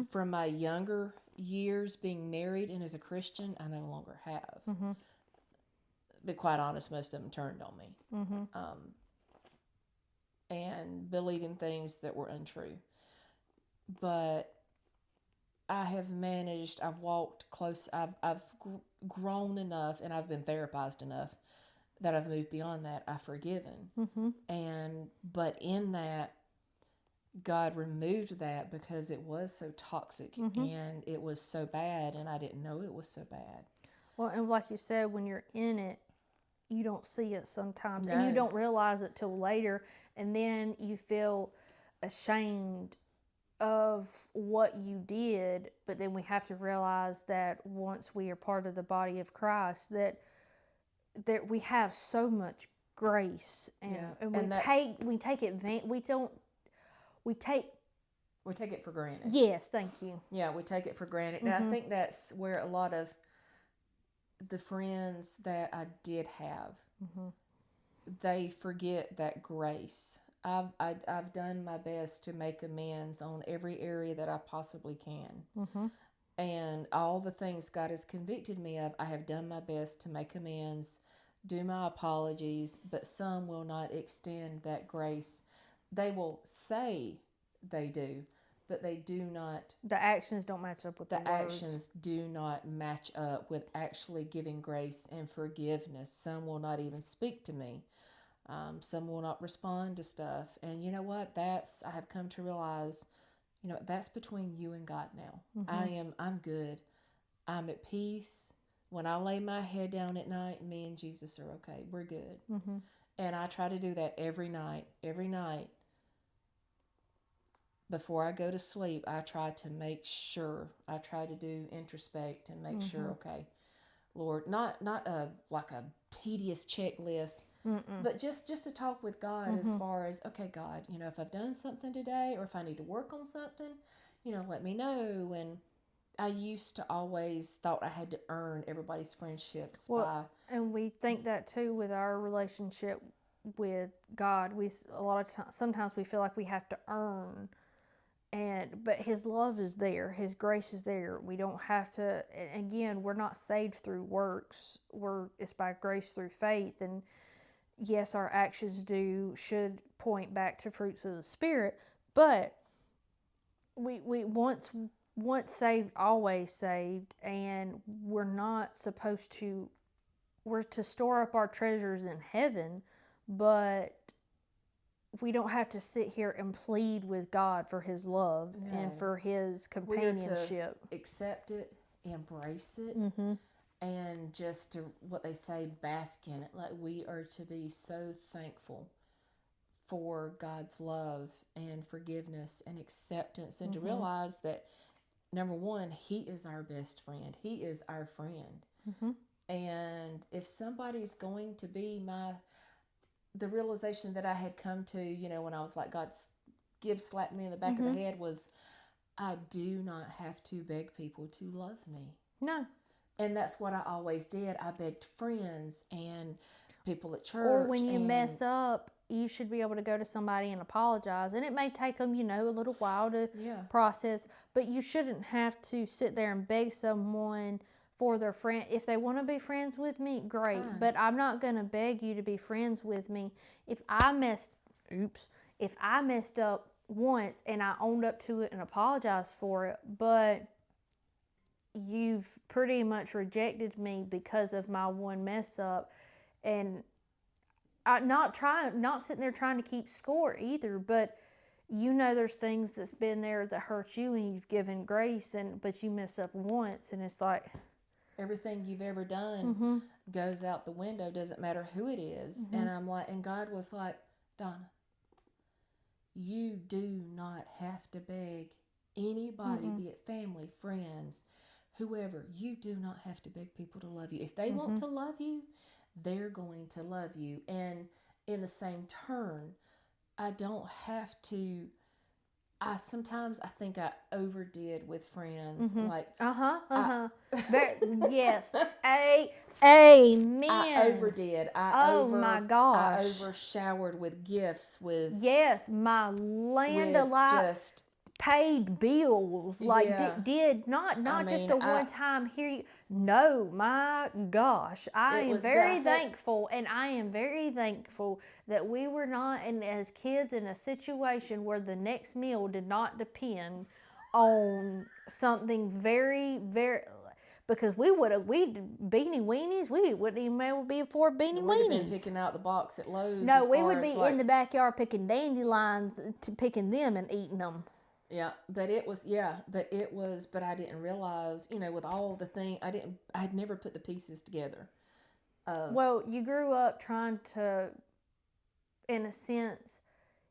from my younger years being married and as a Christian, I no longer have. To be quite honest, most of them turned on me. And believing things that were untrue. But I have managed, I've walked close, I've grown enough, and I've been therapized enough that I've moved beyond that. I've forgiven. But in that, God removed that because it was so toxic and it was so bad, and I didn't know it was so bad. Well, and like you said, when you're in it, you don't see it sometimes, No. and you don't realize it till later, and then you feel ashamed of what you did. But then we have to realize that once we are part of the body of Christ, that we have so much grace, and we take it for granted. Yes, thank you. Yeah, we take it for granted, and I think that's where a lot of the friends that I did have, they forget that grace. I've done my best to make amends on every area that I possibly can. And all the things God has convicted me of, I have done my best to make amends, do my apologies, but some will not extend that grace. They will say they do, but they do not. The actions don't match up with the words. Actions do not match up with actually giving grace and forgiveness. Some will not even speak to me. Some will not respond to stuff. And you know what? I have come to realize, that's between you and God now. I'm good. I'm at peace. When I lay my head down at night, me and Jesus are okay. We're good. And I try to do that every night. Before I go to sleep, I try to make sure, I try to do introspect and make sure, okay, Lord, not like a tedious checklist, but just to talk with God as far as, okay, God, if I've done something today or if I need to work on something, let me know. And I used to always thought I had to earn everybody's friendships. And we think that too with our relationship with God. Sometimes we feel like we have to earn. But His love is there. His grace is there. We don't have to. And again, we're not saved through works. It's by grace through faith. And yes, our actions should point back to fruits of the Spirit. But we once saved, always saved. And we're not supposed to. We're to store up our treasures in heaven, but we don't have to sit here and plead with God for His love and for His companionship. We are to accept it, embrace it, and just to, what they say, bask in it. Like, we are to be so thankful for God's love and forgiveness and acceptance, and to realize that, number one, He is our best friend. He is our friend. And if somebody's going to be the realization that I had come to, when I was like, God slapped me in the back of the head, was I do not have to beg people to love me. No. And that's what I always did. I begged friends and people at church. Or when you and mess up, you should be able to go to somebody and apologize. And it may take them, a little while to process, but you shouldn't have to sit there and beg someone for their friend. If they want to be friends with me, great. Fine. But I'm not going to beg you to be friends with me. If I messed up once and I owned up to it and apologized for it, but you've pretty much rejected me because of my one mess up, and not sitting there trying to keep score either, but there's things that's been there that hurt you and you've given grace, but you mess up once and it's like everything you've ever done goes out the window, doesn't matter who it is. And I'm like, and God was like, Donna, you do not have to beg anybody, be it family, friends, whoever. You do not have to beg people to love you. If they want to love you, they're going to love you. And in the same turn, I don't have to. Sometimes I think I overdid with friends. Like, yes, amen. I overdid. My gosh, I overshowered with gifts. With yes, my land alive. Just paid bills, like did not just a one time here. No, my gosh, I am very thankful, and I am very thankful that we were not, and as kids, in a situation where the next meal did not depend on something very, very. Because we beanie weenies, we wouldn't even be able to be afford beanie weenies. We'd have been picking out the box at Lowe's. No, we would be in the backyard picking dandelions, picking them and eating them. Yeah, but I didn't realize, with all the thing, I'd never put the pieces together. Well, you grew up trying to, in a sense,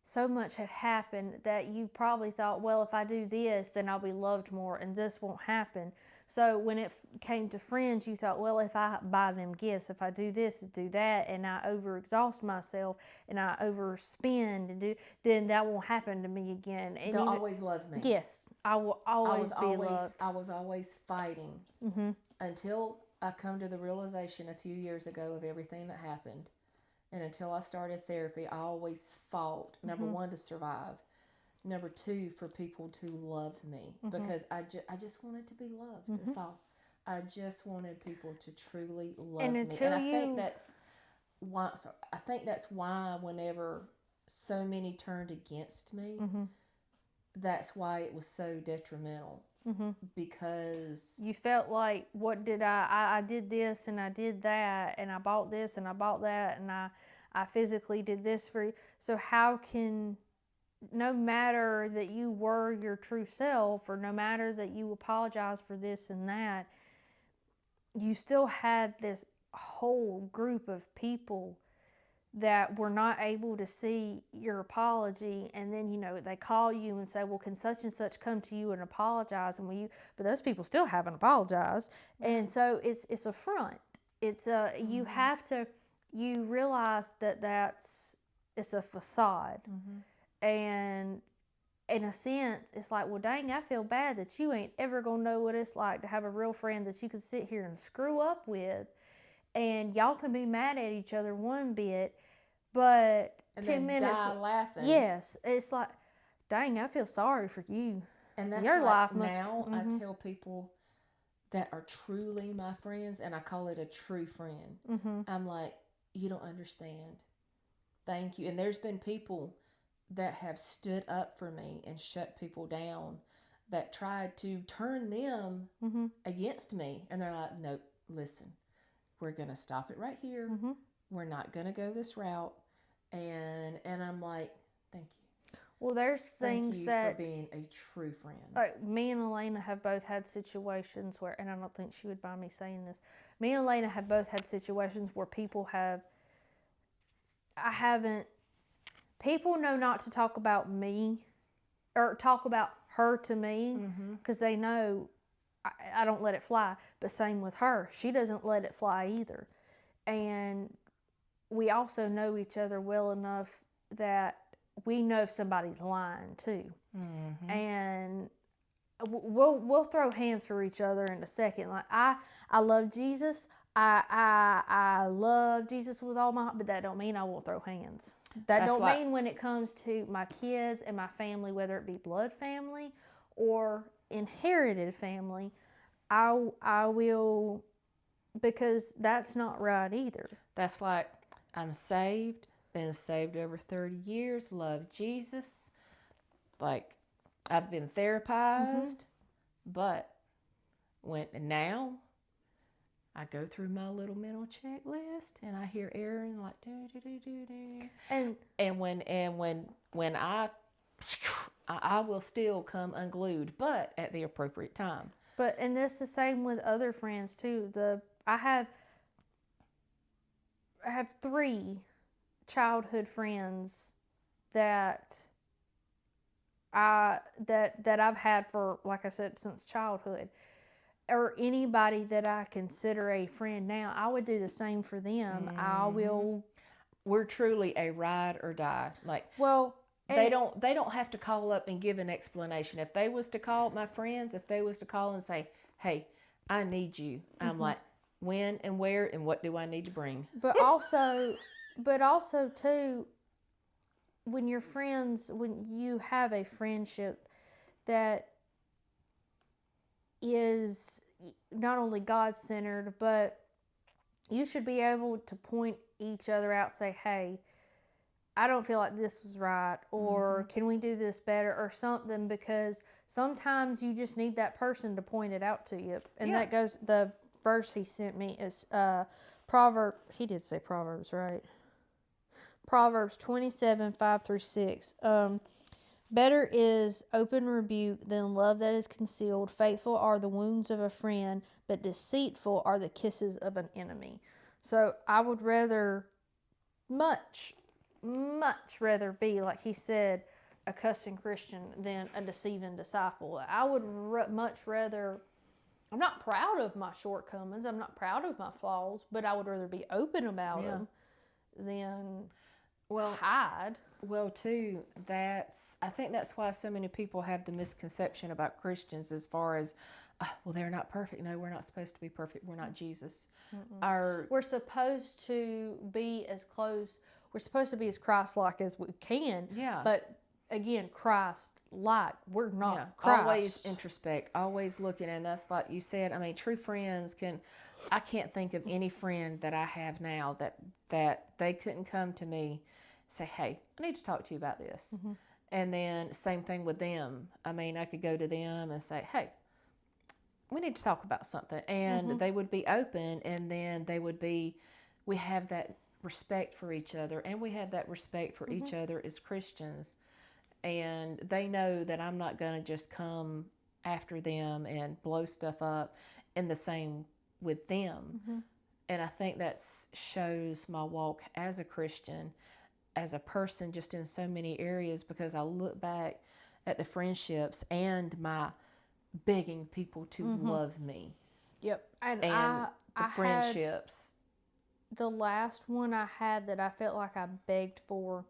so much had happened that you probably thought, well, if I do this, then I'll be loved more, and this won't happen. So when it came to friends, you thought, well, if I buy them gifts, if I do this, do that, and I overexhaust myself, and I overspend, then that won't happen to me again. And they'll always love me. Yes, I will always be loved. I was always fighting until I come to the realization a few years ago of everything that happened. And until I started therapy, I always fought, number one, to survive. Number two, for people to love me. Because I just wanted to be loved. That's all. I just wanted people to truly love me. And I think that's why whenever so many turned against me, that's why it was so detrimental. Because you felt like, what did I did this and I did that, and I bought this and I bought that, and I physically did this for you. So how can, no matter that you were your true self, or no matter that you apologize for this and that, you still had this whole group of people that were not able to see your apology, and then they call you and say, well, can such and such come to you and apologize, and but those people still haven't apologized. And so it's a front. It's you have to, you realize it's a facade. And in a sense, it's like, well, dang, I feel bad that you ain't ever gonna know what it's like to have a real friend that you can sit here and screw up with, and y'all can be mad at each other one bit, but and 10 minutes die laughing. Yes, it's like, dang, I feel sorry for you. And that's your life must. Now I tell people that are truly my friends, and I call it a true friend. I'm like, you don't understand. Thank you. And there's been people that have stood up for me and shut people down that tried to turn them against me. And they're like, nope, listen, we're going to stop it right here. We're not going to go this route. And I'm like, thank you. Well, there's things that for being a true friend. Like, me and Elena have both had situations where, and I don't think she would mind me saying this, me and Elena have both had situations where people know not to talk about me or talk about her to me, because they know I don't let it fly. But same with her. She doesn't let it fly either. And we also know each other well enough that we know if somebody's lying too. And we'll throw hands for each other in a second. Like, I love Jesus. I love Jesus with all my heart, but that don't mean I won't throw hands. That That's don't why mean when it comes to my kids and my family, whether it be blood family or inherited family, I will, because that's not right either. that's like I'm saved, been saved over 30 years, love Jesus. Like I've been therapized, but when now I go through my little mental checklist and I hear Aaron like do do do do do. And when I will still come unglued, but at the appropriate time. But and that's the same with other friends too. I have 3 childhood friends that that I've had for, like I said, since childhood. Or anybody that I consider a friend now, I would do the same for them. I will. We're truly a ride or die. Like Well, they don't have to call up and give an explanation. If they was to call my friends, if they was to call and say, "Hey, I need you," I'm like, when and where and what do I need to bring? but also, but also too, when you're friends, when you have a friendship that is not only God centered, but you should be able to point each other out, say, hey, I don't feel like this was right, or can we do this better, or something, because sometimes you just need that person to point it out to you. And that goes, the verse he sent me is he did say Proverbs, right? Proverbs 27, 5 through 6. Better is open rebuke than love that is concealed. Faithful are the wounds of a friend, but deceitful are the kisses of an enemy. So I would rather, much rather be, like he said, a cussing Christian than a deceiving disciple. I would much rather, I'm not proud of my shortcomings, I'm not proud of my flaws, but I would rather be open about them than hide. Well, too, I think that's why so many people have the misconception about Christians as far as, well, they're not perfect. No, we're not supposed to be perfect. We're not Jesus. We're supposed to be as close, we're supposed to be as Christ-like as we can. Yeah. But again, Christ-like, we're not Christ. Always introspect, always looking. And that's like you said, I mean, true friends I can't think of any friend that I have now that they couldn't come to me say, hey, I need to talk to you about this. And then same thing with them. I mean, I could go to them and say, hey, we need to talk about something. And they would be open, and then we have that respect for each other, and we have that respect for each other as Christians. And they know that I'm not going to just come after them and blow stuff up, and the same with them. And I think that shows my walk as a Christian, as a person, just in so many areas, because I look back at the friendships and my begging people to love me. Yep. And the friendships. The last one I had that I felt like I begged for,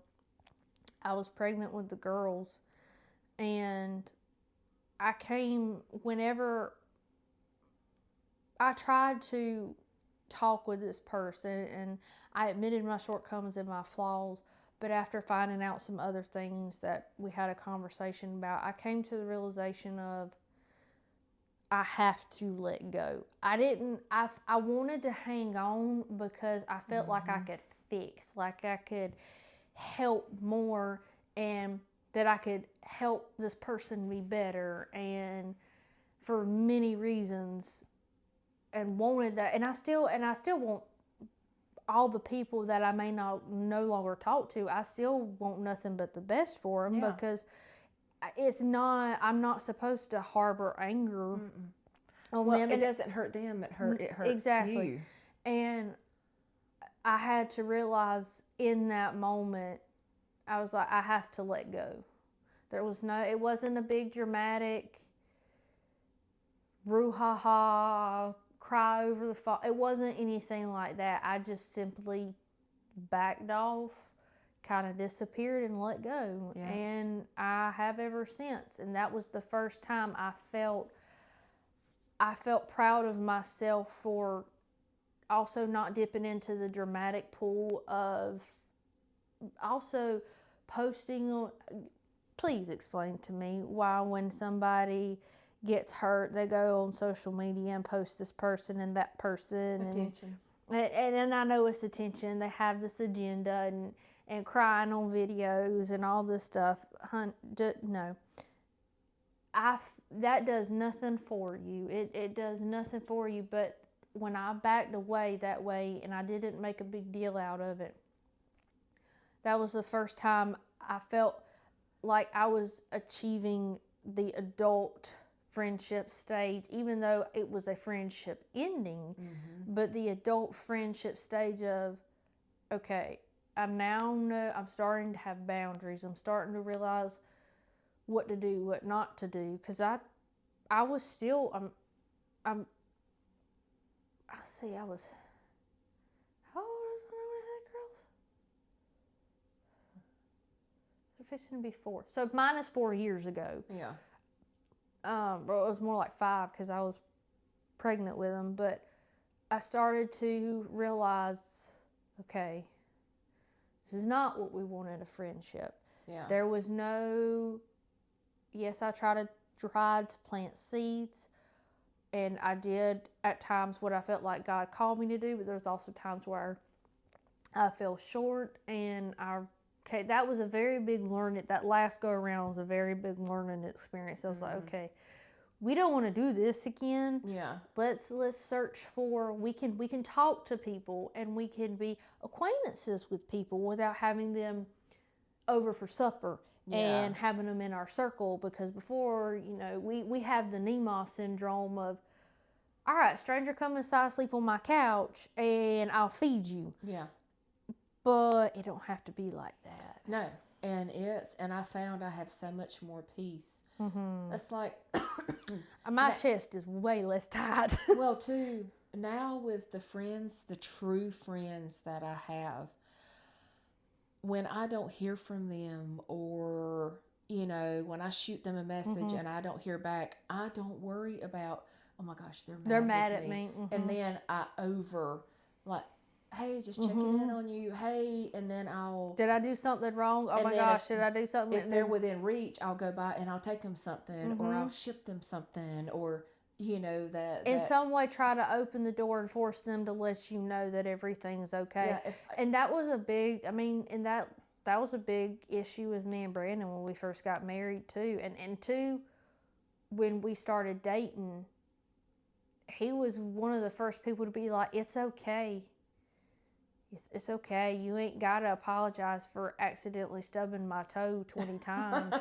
I was pregnant with the girls, and I came, whenever I tried to talk with this person, and I admitted my shortcomings and my flaws, but after finding out some other things that we had a conversation about, I came to the realization of, I have to let go. I wanted to hang on because I felt like I could fix, like I could help more, and that I could help this person be better, and for many reasons, and wanted that, and I still want all the people that I may no longer talk to, I still want nothing but the best for them, because I'm not supposed to harbor anger on them. It doesn't hurt them, it hurts you. And I had to realize in that moment, I was like, I have to let go. It wasn't a big dramatic brouhaha, cry over the fall. It wasn't anything like that. I just simply backed off, kind of disappeared, and let go. And I have ever since. And that was the first time I felt proud of myself for also not dipping into the dramatic pool of also posting on. Please explain to me why when somebody gets hurt, they go on social media and post this person and that person. Attention. And I know it's attention. They have this agenda and crying on videos and all this stuff. No. That does nothing for you. It does nothing for you. But when I backed away that way and I didn't make a big deal out of it, that was the first time I felt like I was achieving the adult friendship stage, even though it was a friendship ending. But the adult friendship stage of, okay, I now know I'm starting to have boundaries. I'm starting to realize what to do, what not to do. Because I was still, I see, I was, how old was I when I had girls? They're fixing to be 4. So minus 4 years ago. Yeah. Well, it was more like 5 because I was pregnant with them. But I started to realize, okay, this is not what we wanted a friendship. Yeah. There was no, yes, I tried to plant seeds. And I did at times what I felt like God called me to do. But there was also times where I fell short. And that was a very big learning. That last go around was a very big learning experience. I was like, okay, we don't want to do this again. Yeah. Let's search for, we can talk to people and we can be acquaintances with people without having them over for supper and having them in our circle. Because before, we have the Nemo syndrome of, all right, stranger, come inside, sleep on my couch and I'll feed you. Yeah. But it don't have to be like that. No. And I found I have so much more peace. It's like my chest is way less tight. Well, too, now with the friends, the true friends that I have, when I don't hear from them, or when I shoot them a message and I don't hear back, I don't worry about, oh my gosh, they're mad at me. And then I hey, just checking in on you. Hey, and then did I do something wrong? Oh my gosh, did I do something? If they're within reach, I'll go by and I'll take them something, or I'll ship them something, or that in some way try to open the door and force them to let you know that everything's okay. Yeah, and that was a big, that was a big issue with me and Brandon when we first got married too. And two, when we started dating, he was one of the first people to be like, it's okay. It's okay. You ain't got to apologize for accidentally stubbing my toe 20 times.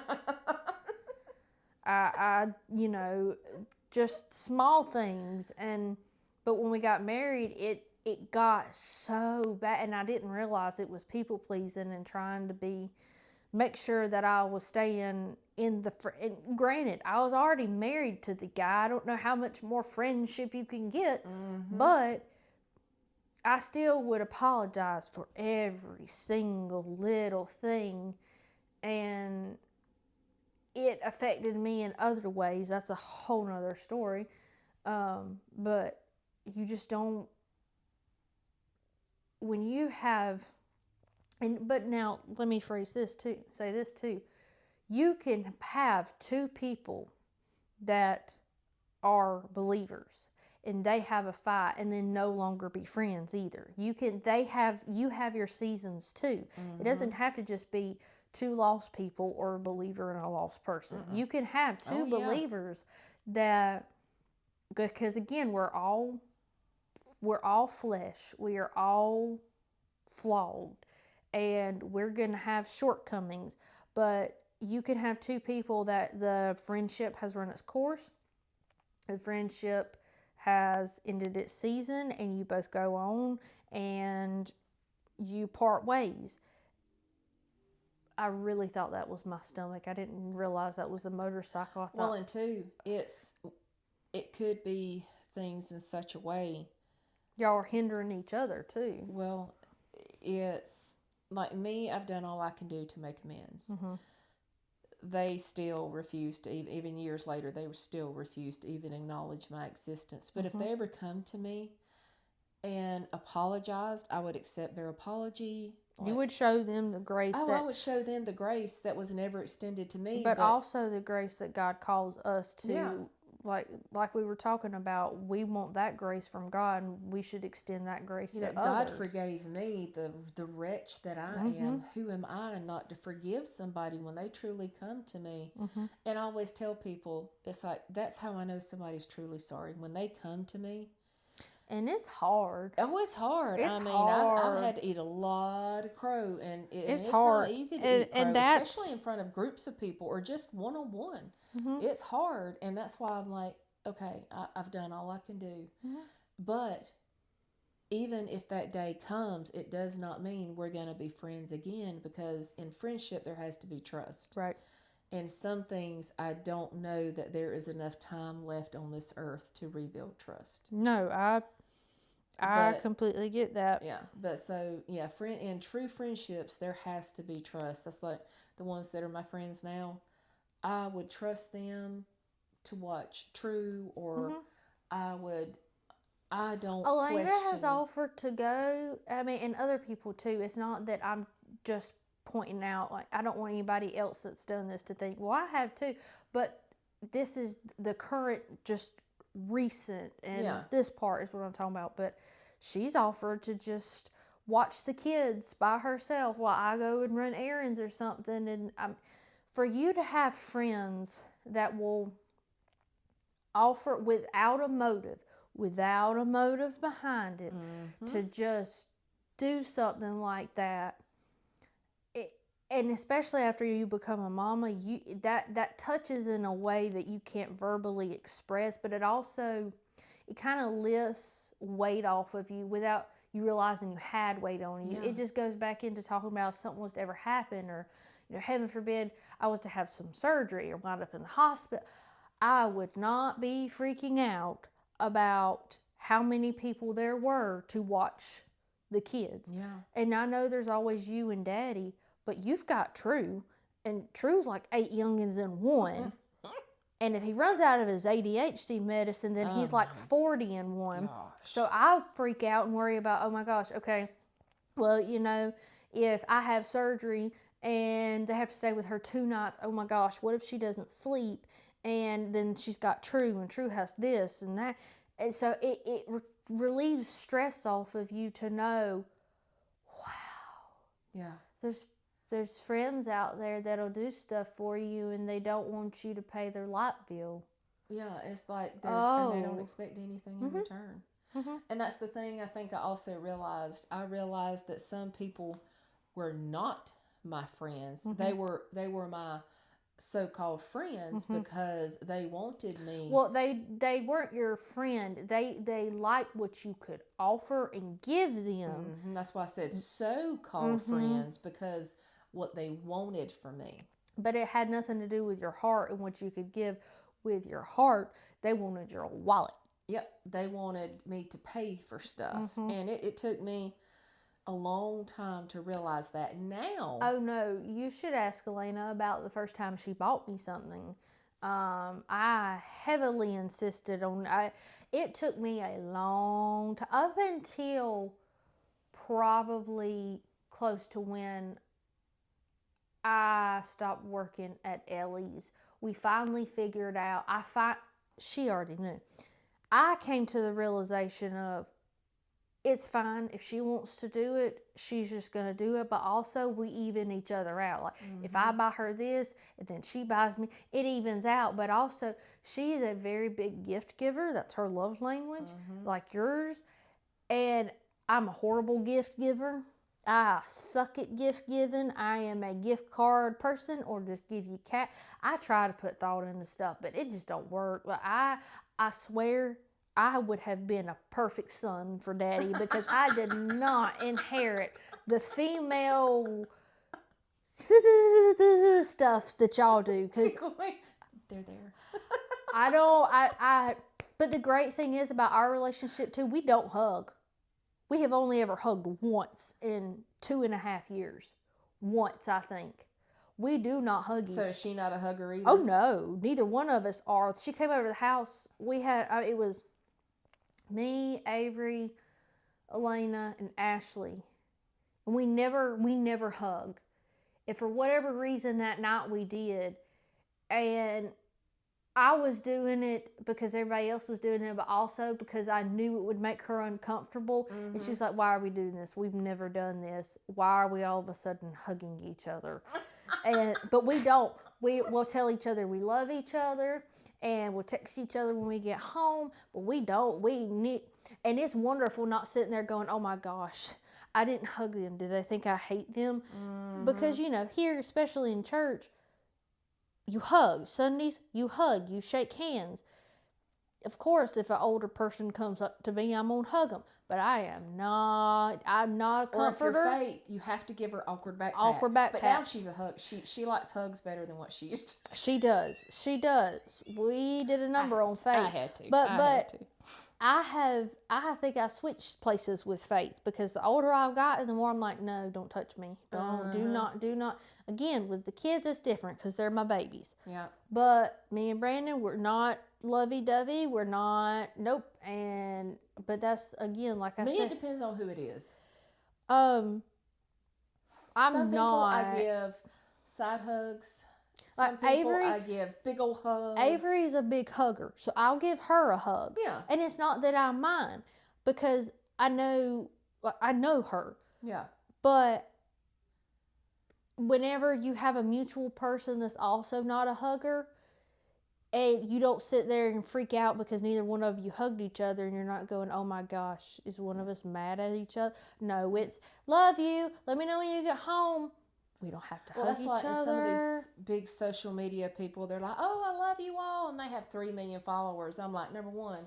I just small things. But when we got married, it got so bad. And I didn't realize it was people pleasing and trying to make sure that I was staying in and granted, I was already married to the guy. I don't know how much more friendship you can get, but I still would apologize for every single little thing, and it affected me in other ways. That's a whole nother story. But you just don't, when you have, but now let me say this too. You can have 2 people that are believers and they have a fight and then no longer be friends either. You have your seasons too. It doesn't have to just be 2 lost people or a believer and a lost person. You can have 2 believers that, because again, we're all flesh. We are all flawed and we're going to have shortcomings, but you can have 2 people that the friendship has run its course. The friendship has ended its season and you both go on and you part ways. I really thought that was my stomach. I didn't realize that was a motorcycle. I thought, well, and 2, it could be things in such a way. Y'all are hindering each other too. Well, it's like me, I've done all I can do to make amends. They still refuse to, even years later, they still refuse to even acknowledge my existence. But if they ever come to me and apologized, I would accept their apology. You Like, would show them the grace oh, I that, would show them the grace that was never extended to me. but But also the grace that God calls us yeah, to. Like we were talking about, we want that grace from God, and we should extend that grace you know, to God others. forgave me, the wretch that I Mm-hmm. am. Who am I not to forgive somebody when they truly come to me? Mm-hmm. And I always tell people, it's like, that's how I know somebody's truly sorry, when they come to me. And it's hard. Oh, it's hard. It's I mean, I've hard. had to eat a lot of crow, and It's it's not hard. easy to And, eat and crow, especially that's, in front of groups of people or just one on one. mm-hmm. It's hard, and that's why I'm like, okay, I've done all I can do. Mm-hmm. But even if that day comes, it does not mean we're going to be friends again, because in friendship, there has to be trust. Right. And some things, I don't know that there is enough time left on this earth to rebuild trust. No, I But completely get that. yeah, but so yeah, in true friendships, there has to be trust. That's like the ones that are my friends now. I would trust them to watch True, or Mm-hmm. I would. I don't Elena has question. offered to go. I mean, and other people too. It's not that I'm just pointing out, like, I don't want anybody else that's done this to think, well, I have too. But this is the current, just recent, and Yeah, this part is what I'm talking about. But she's offered to just watch the kids by herself while I go and run errands or something. And for you to have friends that will offer without a motive behind it, to just do something like that, and especially after you become a mama, that touches in a way that you can't verbally express, but it kind of lifts weight off of you without you realizing you had weight on you. Yeah. It just goes back into talking about if something was to ever happen, or heaven forbid I was to have some surgery or wind up in the hospital, I would not be freaking out about how many people there were to watch the kids. Yeah. And I know there's always you and Daddy, but you've got True, and True's like 8 youngins in one. And if he runs out of his ADHD medicine, then he's like 40 in one. Gosh. So I freak out and worry about, oh my gosh, okay, well, if I have surgery and they have to stay with her 2 nights, oh my gosh, what if she doesn't sleep? And then she's got True, and True has this and that. And so it relieves stress off of you to know, wow, Yeah. there's friends out there that'll do stuff for you, and they don't want you to pay their light bill. Yeah, it's like and they don't Oh. expect anything in return. And that's the thing I think I also realized. I realized that some people were not my friends. They were my so-called friends because they wanted me. Well, they weren't your friend. They liked what you could offer and give them. That's why I said so-called friends, because what they wanted from me. But it had nothing to do with your heart and what you could give with your heart. They wanted your wallet. Yep, they wanted me to pay for stuff. And it took me a long time to realize that. Now, Oh no, you should ask Elena about the first time she bought me something. I heavily insisted on. It took me a long time, up until probably close to when I stopped working at Ellie's. We finally figured out. She already knew. I came to the realization of, it's fine if she wants to do it, she's just going to do it. But also, we even each other out. Like, if I buy her this and then she buys me, it evens out. But also, she is a very big gift giver. That's her love language, like yours. And I'm a horrible gift giver. I suck at gift giving. I am a gift card person, or just give you cat. I try to put thought into stuff, but it just don't work. But I swear I would have been a perfect son for Daddy, because I did not inherit the female stuff that y'all do. Because they're there. I don't. But the great thing is about our relationship too, we don't hug. We have only ever hugged once in 2.5 years. Once, I think. We do not hug So each. is she not a hugger either? Oh no, neither one of us are. She came over to the house. We had it was me, Avery, Elena, and Ashley, and we never hug. If for whatever reason that night we did, and I was doing it because everybody else was doing it, but also because I knew it would make her uncomfortable. Mm-hmm. And she was like, "Why are we doing this? We've never done this. Why are we all of a sudden hugging each other?" But we don't. We'll tell each other we love each other, and we'll text each other when we get home. But we don't. And it's wonderful not sitting there going, "Oh my gosh, I didn't hug them. Do they think I hate them?" Mm-hmm. Because here, especially in church, you hug. Sundays, you hug. You shake hands. Of course, if an older person comes up to me, I'm gonna hug them. But I'm not a comforter. Or if you're Faith, you have to give her awkward backpack. But now she's a hug. She likes hugs better than what she used to. She does. We did a number on Faith. I had to. I think I switched places with Faith because the older I've gotten, the more I'm like, no, don't touch me. Do not. Again, with the kids, it's different because they're my babies. Yeah. But me and Brandon, we're not lovey-dovey. We're not, nope. But that's, again, like I said. It depends on who it is. Some people I give side hugs. Some people Avery, I give big old hugs. Avery's a big hugger, so I'll give her a hug. Yeah. And it's not that I mind because I know her. Yeah. But whenever you have a mutual person that's also not a hugger, and you don't sit there and freak out because neither one of you hugged each other and you're not going, oh my gosh, is one of us mad at each other? No, it's love you. Let me know when you get home. We don't have to hug each other. Some of these big social media people, they're like, oh, I love you all. And they have 3 million followers. I'm like, number one,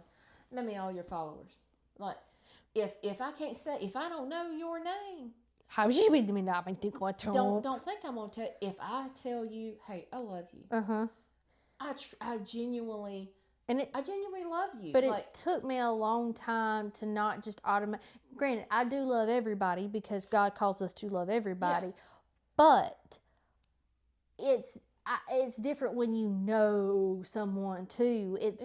let me all your followers. Like, if I can't say, if I don't know your name. How you with me not think Don't think I'm going to tell. If I tell you, hey, I love you. Uh-huh. I genuinely love you. But it took me a long time to not just automatically. Granted, I do love everybody because God calls us to love everybody. Yeah. But it's different when you know someone too. It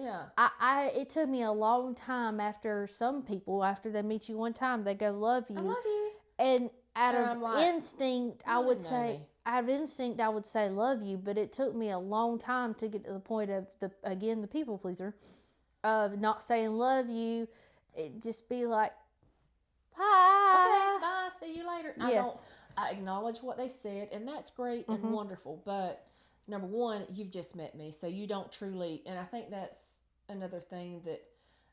took me a long time after some people, after they meet you one time, they go, love you. I love you. And out of instinct, I would say love you, but it took me a long time to get to the point of the people pleaser of not saying love you. It just be like, bye. Okay, bye. See you later. Yes. I acknowledge what they said, and that's great and wonderful. But number one, you've just met me, so you don't truly. And I think that's another thing that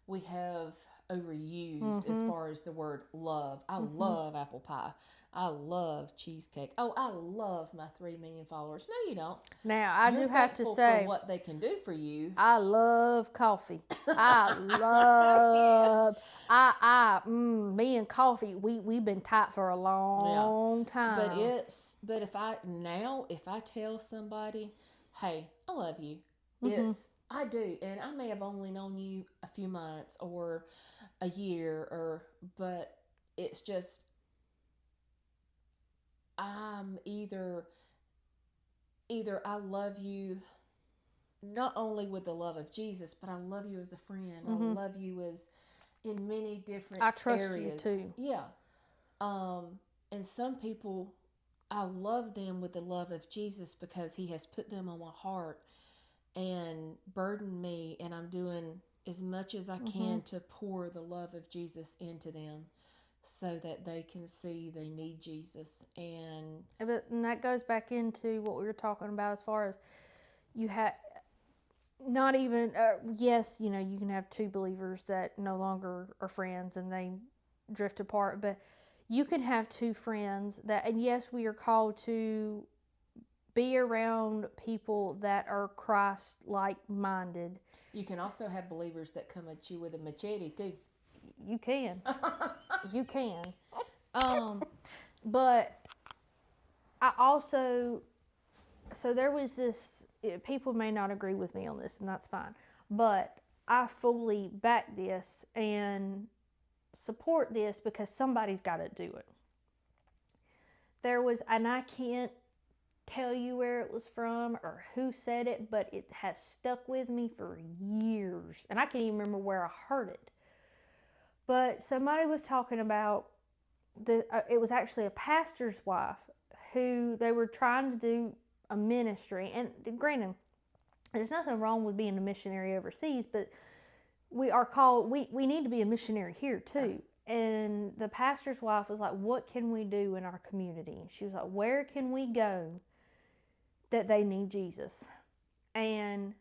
we have overused as far as the word love. I love apple pie. I love cheesecake. Oh, I love my 3 million followers. No, you don't. Now, I do have to say for what they can do for you. I love coffee. Me and coffee, we've been tight for a long time. But if I tell somebody, hey, I love you, I do, and I may have only known you a few months or a year, but it's just, I'm either I love you not only with the love of Jesus, but I love you as a friend. I love you as in many different I trust areas. you too. Yeah. And some people, I love them with the love of Jesus because he has put them on my heart and burdened me, and I'm doing as much as I can to pour the love of Jesus into them, so that they can see they need Jesus. And that goes back into what we were talking about as far as you have not even, yes, you can have two believers that no longer are friends and they drift apart, but you can have two friends that, and yes, we are called to be around people that are Christ-like minded. You can also have believers that come at you with a machete too. You can. You can. But I also, so there was this, people may not agree with me on this, and that's fine, but I fully back this and support this because somebody's got to do it. There was, and I can't tell you where it was from or who said it, but it has stuck with me for years, and I can't even remember where I heard it. But somebody was talking about it was actually a pastor's wife who they were trying to do a ministry. And granted, there's nothing wrong with being a missionary overseas, but we are called, we need to be a missionary here too. And the pastor's wife was like, what can we do in our community? And she was like, where can we go that they need Jesus? And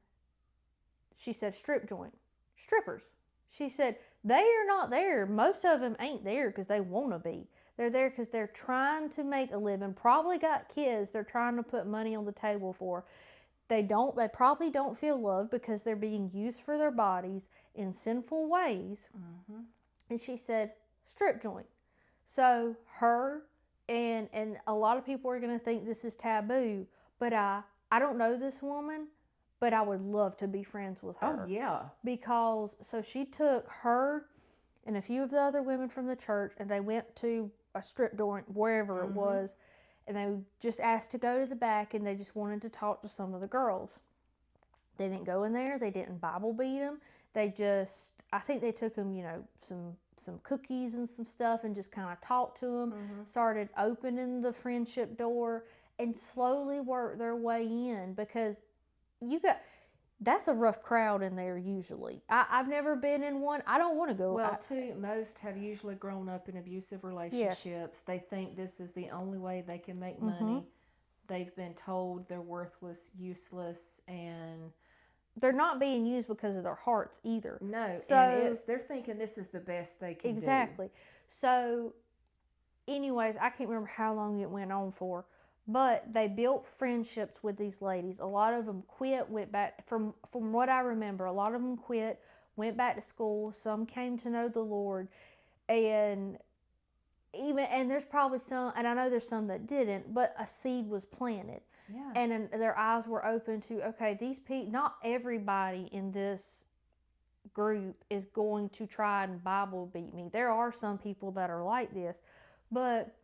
she said, strip joint, strippers. She said, they are not there. Most of them ain't there because they want to be. They're there because they're trying to make a living, probably got kids they're trying to put money on the table for. They probably don't feel loved because they're being used for their bodies in sinful ways. Mm-hmm. And she said, strip joint. So her and a lot of people are going to think this is taboo, but I don't know this woman, but I would love to be friends with her. Oh, yeah. Because, so she took her and a few of the other women from the church, and they went to a strip joint, wherever it was, and they just asked to go to the back, and they just wanted to talk to some of the girls. They didn't go in there. They didn't Bible beat them. They just, I think they took them, some cookies and some stuff and just kind of talked to them, started opening the friendship door, and slowly worked their way in, because that's a rough crowd in there usually. I've never been in one. I don't want to go. Well, too, most have usually grown up in abusive relationships. Yes. They think this is the only way they can make money. They've been told they're worthless, useless, and they're not being used because of their hearts either. No, so, and they're thinking this is the best they can do. Exactly. So, anyways, I can't remember how long it went on for, but they built friendships with these ladies. A lot of them quit, went back, from what I remember, a lot of them quit, went back to school. Some came to know the Lord, and there's probably some, and I know there's some that didn't, but a seed was planted. Yeah. And their eyes were open to, okay, these people, not everybody in this group is going to try and Bible beat me. There are some people that are like this, but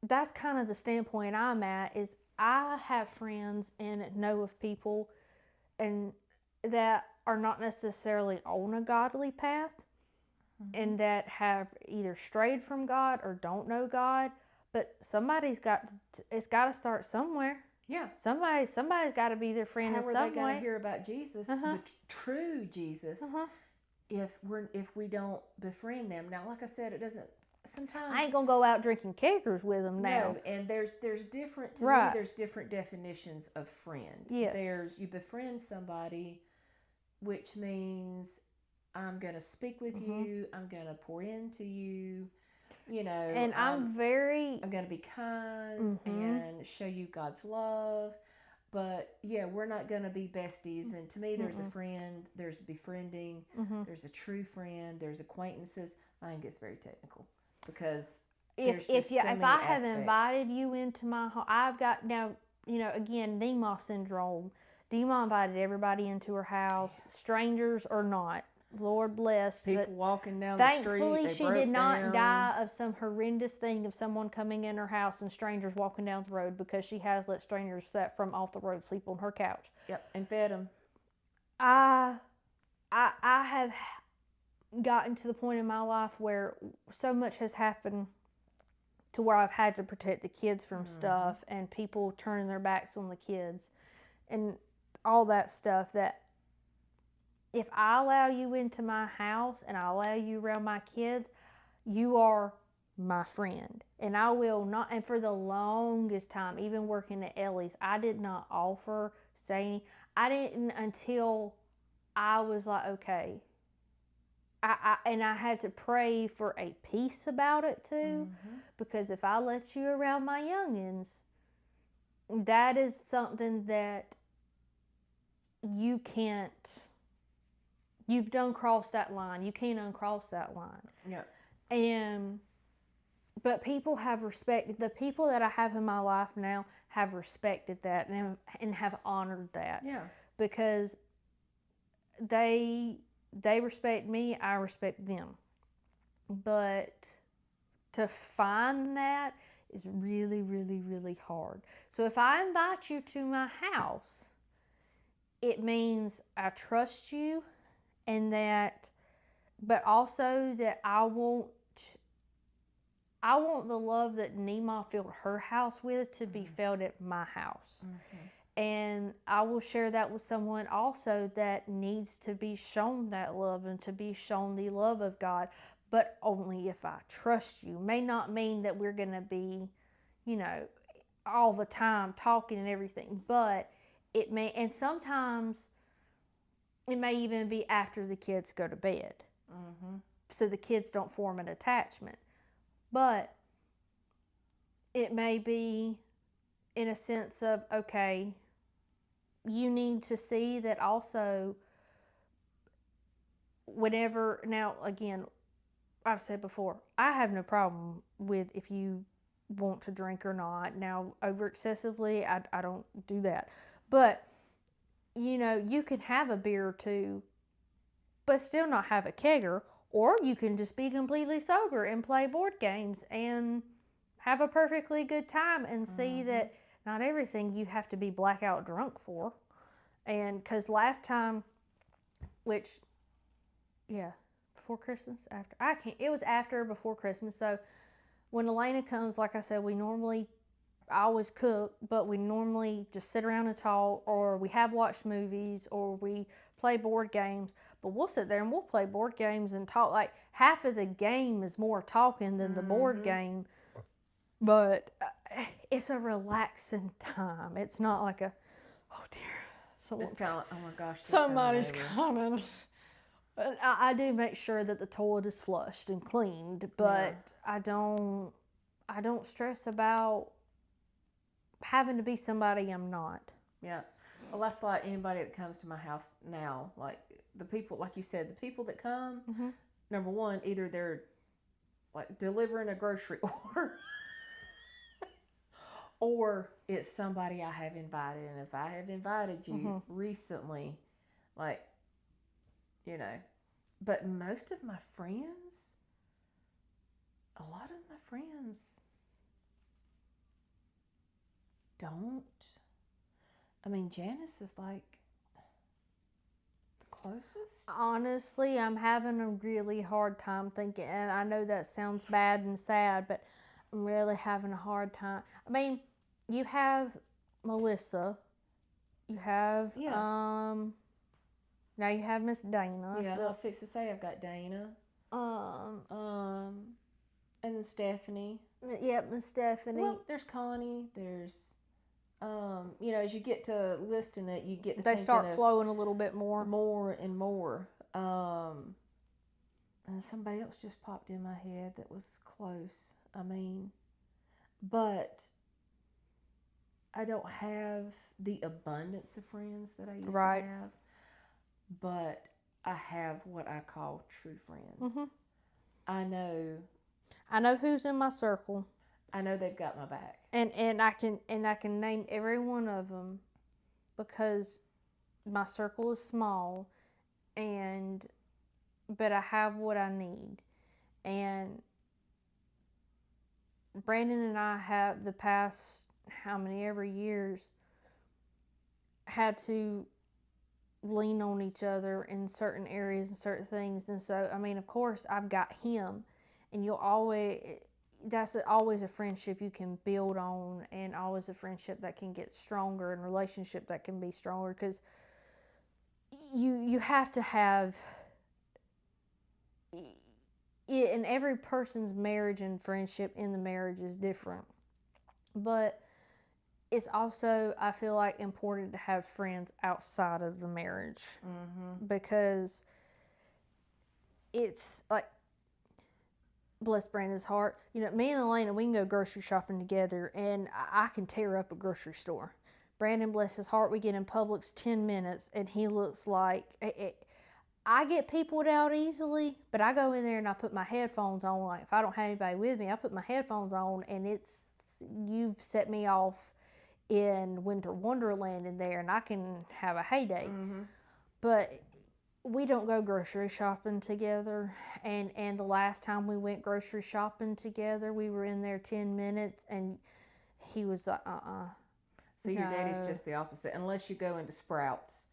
that's kind of the standpoint I'm at, is I have friends and know of people and that are not necessarily on a godly path, and that have either strayed from God or don't know God, but somebody's got to start somewhere. Yeah. Somebody's got to be their friend in some way. How are they going to hear about Jesus, the true Jesus, if we don't befriend them? Now, like I said, it doesn't. Sometimes I ain't gonna go out drinking kickers with them now. No, and there's different, to me, there's different definitions of friend. Yes. There's, you befriend somebody, which means I'm gonna speak with you, I'm gonna pour into you, and I'm gonna be kind and show you God's love. But yeah, we're not gonna be besties. And to me, there's a friend, there's befriending, there's a true friend, there's acquaintances. I think it's very technical. Because if I have invited you into my home, I've got now, again, Nemo syndrome. Nemo invited everybody into her house, strangers or not. Lord bless. People walking down the street. Thankfully, she did not die of some horrendous thing of someone coming in her house and strangers walking down the road, because she has let strangers that from off the road sleep on her couch. Yep, and fed them. I have gotten to the point in my life where so much has happened to where I've had to protect the kids from stuff, and people turning their backs on the kids and all that stuff, that if I allow you into my house and I allow you around my kids, you are my friend. And I will not, and for the longest time, even working at Ellie's, I did not offer, I didn't until I was like, okay, I had to pray for a peace about it too, because if I let you around my youngins, that is something that you've done crossed that line. You can't uncross that line. Yeah. But people have respected, the people that I have in my life now have respected that and have honored that. Yeah. Because they respect me, I respect them. But to find that is really, really, really hard. So if I invite you to my house, it means I trust you, and that but also that I want the love that Nima filled her house with to be felt at my house. And I will share that with someone also that needs to be shown that love and to be shown the love of God, but only if I trust you. May not mean that we're going to be, all the time talking and everything, but it may, and sometimes it may even be after the kids go to bed. So the kids don't form an attachment. But it may be in a sense of, okay, you need to see that also whenever, now again, I've said before, I have no problem with if you want to drink or not. Now, over excessively, I don't do that. But, you can have a beer or two, but still not have a kegger, or you can just be completely sober and play board games and have a perfectly good time and see that not everything you have to be blackout drunk for. And because last time, which, yeah, before Christmas, after, it was after or before Christmas. So when Elena comes, like I said, I always cook, but we normally just sit around and talk, or we have watched movies, or we play board games. But we'll sit there and we'll play board games and talk. Like, half of the game is more talking than the board game. But it's a relaxing time. It's not like a, oh dear, It's kind of like, oh my gosh, somebody's coming. I do make sure that the toilet is flushed and cleaned, but I don't stress about having to be somebody I'm not. Yeah. Well, that's like anybody that comes to my house now. Like the people, like you said, the people that come, number one, either they're like delivering a grocery order, or it's somebody I have invited. And if I have invited you recently, like, but most of my friends, a lot of my friends don't. I mean, Janice is like the closest. Honestly, I'm having a really hard time thinking, and I know that sounds bad and sad, but I'm really having a hard time. I mean, you have Melissa, you have now you have Miss Dana. Yeah, I was fixing to say I've got Dana. And then Stephanie. Yep, Miss Stephanie. Well, there's Connie. There's, as you get to listing it, you get to they start flowing a little bit more and more. And somebody else just popped in my head that was close. I mean, but I don't have the abundance of friends that I used to have. But I have what I call true friends. I know who's in my circle. I know they've got my back. And I can name every one of them because my circle is small, but I have what I need. And Brandon and I have the past ever years had to lean on each other in certain areas and certain things. And so, I mean, of course, I've got him, and that's always a friendship you can build on, and always a friendship that can get stronger, and relationship that can be stronger, because you have to have it, and every person's marriage and friendship in the marriage is different. But it's also, I feel like, important to have friends outside of the marriage, because it's like, bless Brandon's heart, me and Elena, we can go grocery shopping together, and I can tear up a grocery store. Brandon, bless his heart, we get in Publix 10 minutes, and he looks like, I get peopled out easily, but I go in there and I put my headphones on. Like, if I don't have anybody with me, I put my headphones on, and you've set me off in Winter Wonderland in there, and I can have a heyday. But we don't go grocery shopping together, and the last time we went grocery shopping together, we were in there 10 minutes, and he was like, So your daddy's just the opposite, unless you go into Sprouts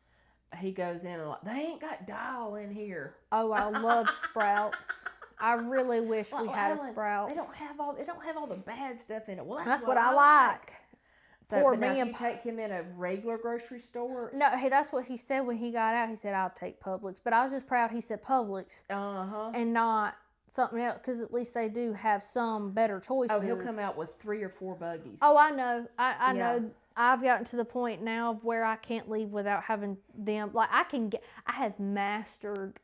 he goes in and like, they ain't got dial in here. Oh, I love Sprouts. I really wish we had a Ellen, Sprouts. They don't have all the bad stuff in it. Well, That's what I like. So, Poor but now if man. you take him in a regular grocery store, No, hey, that's what he said when he got out. He said, "I'll take Publix," but I was just proud he said Publix and not something else, because at least they do have some better choices. oh, he'll come out with 3 or 4 buggies. Oh, I know. I Yeah. know. I've gotten to the point now of where I can't leave without having them. Like I have mastered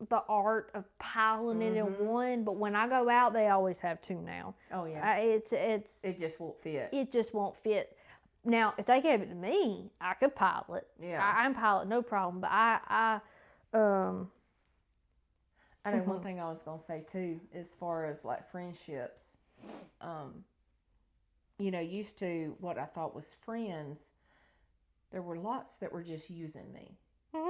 the art of piling it in one, but when I go out, they always have 2 now. Oh yeah. It just won't fit. It just won't fit. Now, if they gave it to me, I could pile it. Yeah. I can pile it, no problem. But I know one thing I was gonna say too, as far as like friendships, used to what I thought was friends, there were lots that were just using me.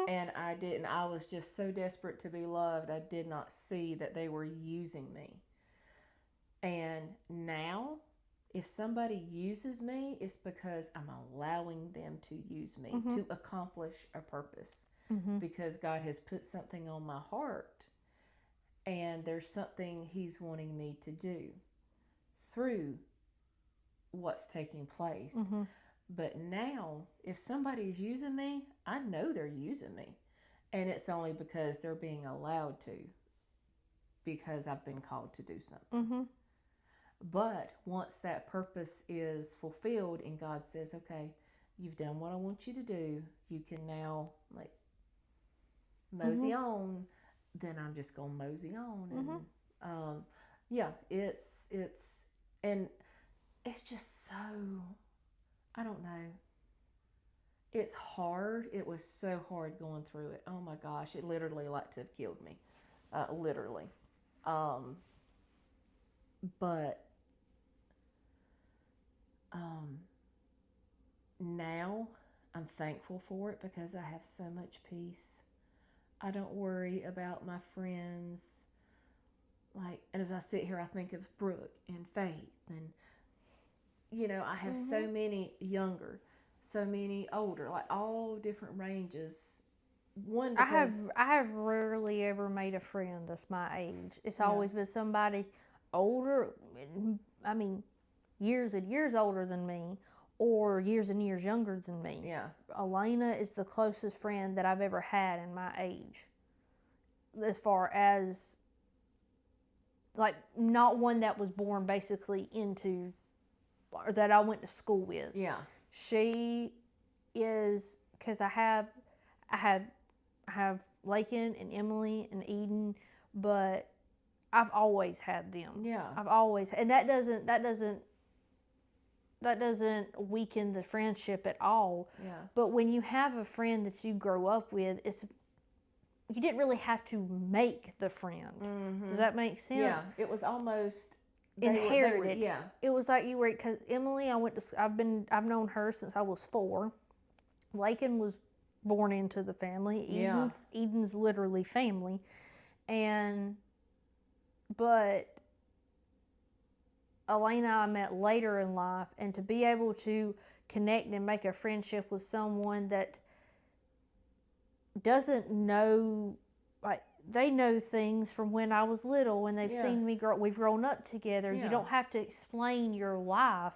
And I was just so desperate to be loved, I did not see that they were using me. And now, if somebody uses me, it's because I'm allowing them to use me to accomplish a purpose. Because God has put something on my heart, and there's something He's wanting me to do through what's taking place. But now, if somebody's using me, I know they're using me. And it's only because they're being allowed to, because I've been called to do something. But once that purpose is fulfilled and God says, okay, you've done what I want you to do, you can now like mosey on, then I'm just going to mosey on. And yeah, it's and it's just so, I don't know. It's hard. It was so hard going through it. Oh my gosh, it literally like to have killed me. Literally. But now I'm thankful for it because I have so much peace. I don't worry about my friends. Like, and as I sit here, I think of Brooke and Faith, and I have so many younger, so many older, like all different ranges. I have rarely ever made a friend that's my age. It's always been somebody older. I mean, years and years older than me, or years and years younger than me. Yeah. Elena is the closest friend that I've ever had in my age. As far as, like, not one that was born basically into, or that I went to school with. Yeah. She is, because I have Lakin and Emily and Eden, but I've always had them. Yeah. I've always, and that doesn't weaken the friendship at all. Yeah. But when you have a friend that you grow up with, you didn't really have to make the friend. Does that make sense? Yeah. It was almost inherited. Yeah. It was like you were, because Emily, I've known her since I was 4. Lakin was born into the family. Eden's literally family, but Elena I met later in life, and to be able to connect and make a friendship with someone that doesn't know, like, they know things from when I was little, and they've seen me grow. We've grown up together. You don't have to explain your life,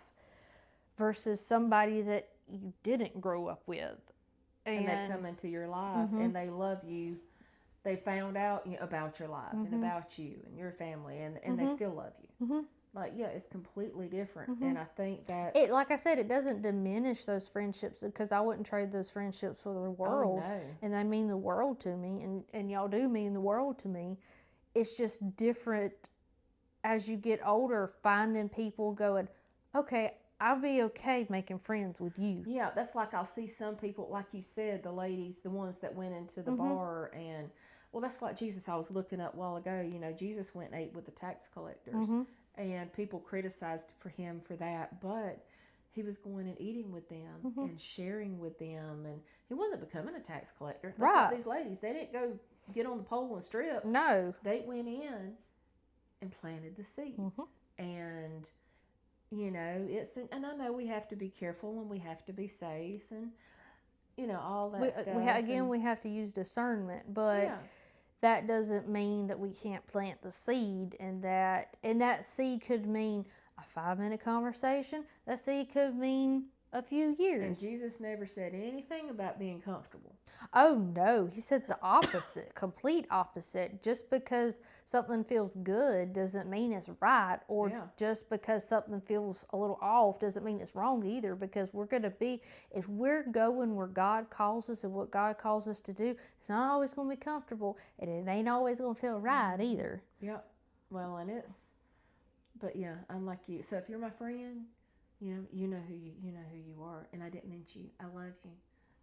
versus somebody that you didn't grow up with. And they come into your life and they love you. They found out about your life and about you and your family, and they still love you. Like, yeah, it's completely different. And I think that like I said, it doesn't diminish those friendships, because I wouldn't trade those friendships for the world. Oh, no. And they mean the world to me, and y'all do mean the world to me. It's just different as you get older, finding people going, okay, I'll be okay making friends with you. Yeah, that's like I'll see some people, like you said, the ladies, the ones that went into the bar, and well, that's like Jesus. I was looking up a while ago. Jesus went and ate with the tax collectors, and people criticized for him for that, but he was going and eating with them and sharing with them, and he wasn't becoming a tax collector. That's like these ladies. They didn't go get on the pole and strip. No, they went in and planted the seeds, and and I know we have to be careful and we have to be safe, all that stuff. Again, we have to use discernment, but yeah, that doesn't mean that we can't plant the seed, and that seed could mean a 5-minute conversation. That seed could mean a few years. and Jesus never said anything about being comfortable. Oh no, he said the opposite, complete opposite. Just because something feels good doesn't mean it's right, or Yeah. just because something feels a little off doesn't mean it's wrong either, because we're going to be, if we're going where God calls us and what God calls us to do, it's not always going to be comfortable, and it ain't always going to feel right either. Yep. Well, but yeah, I'm like you. So if you're my friend, you know who you are, and I didn't mean you. I love you.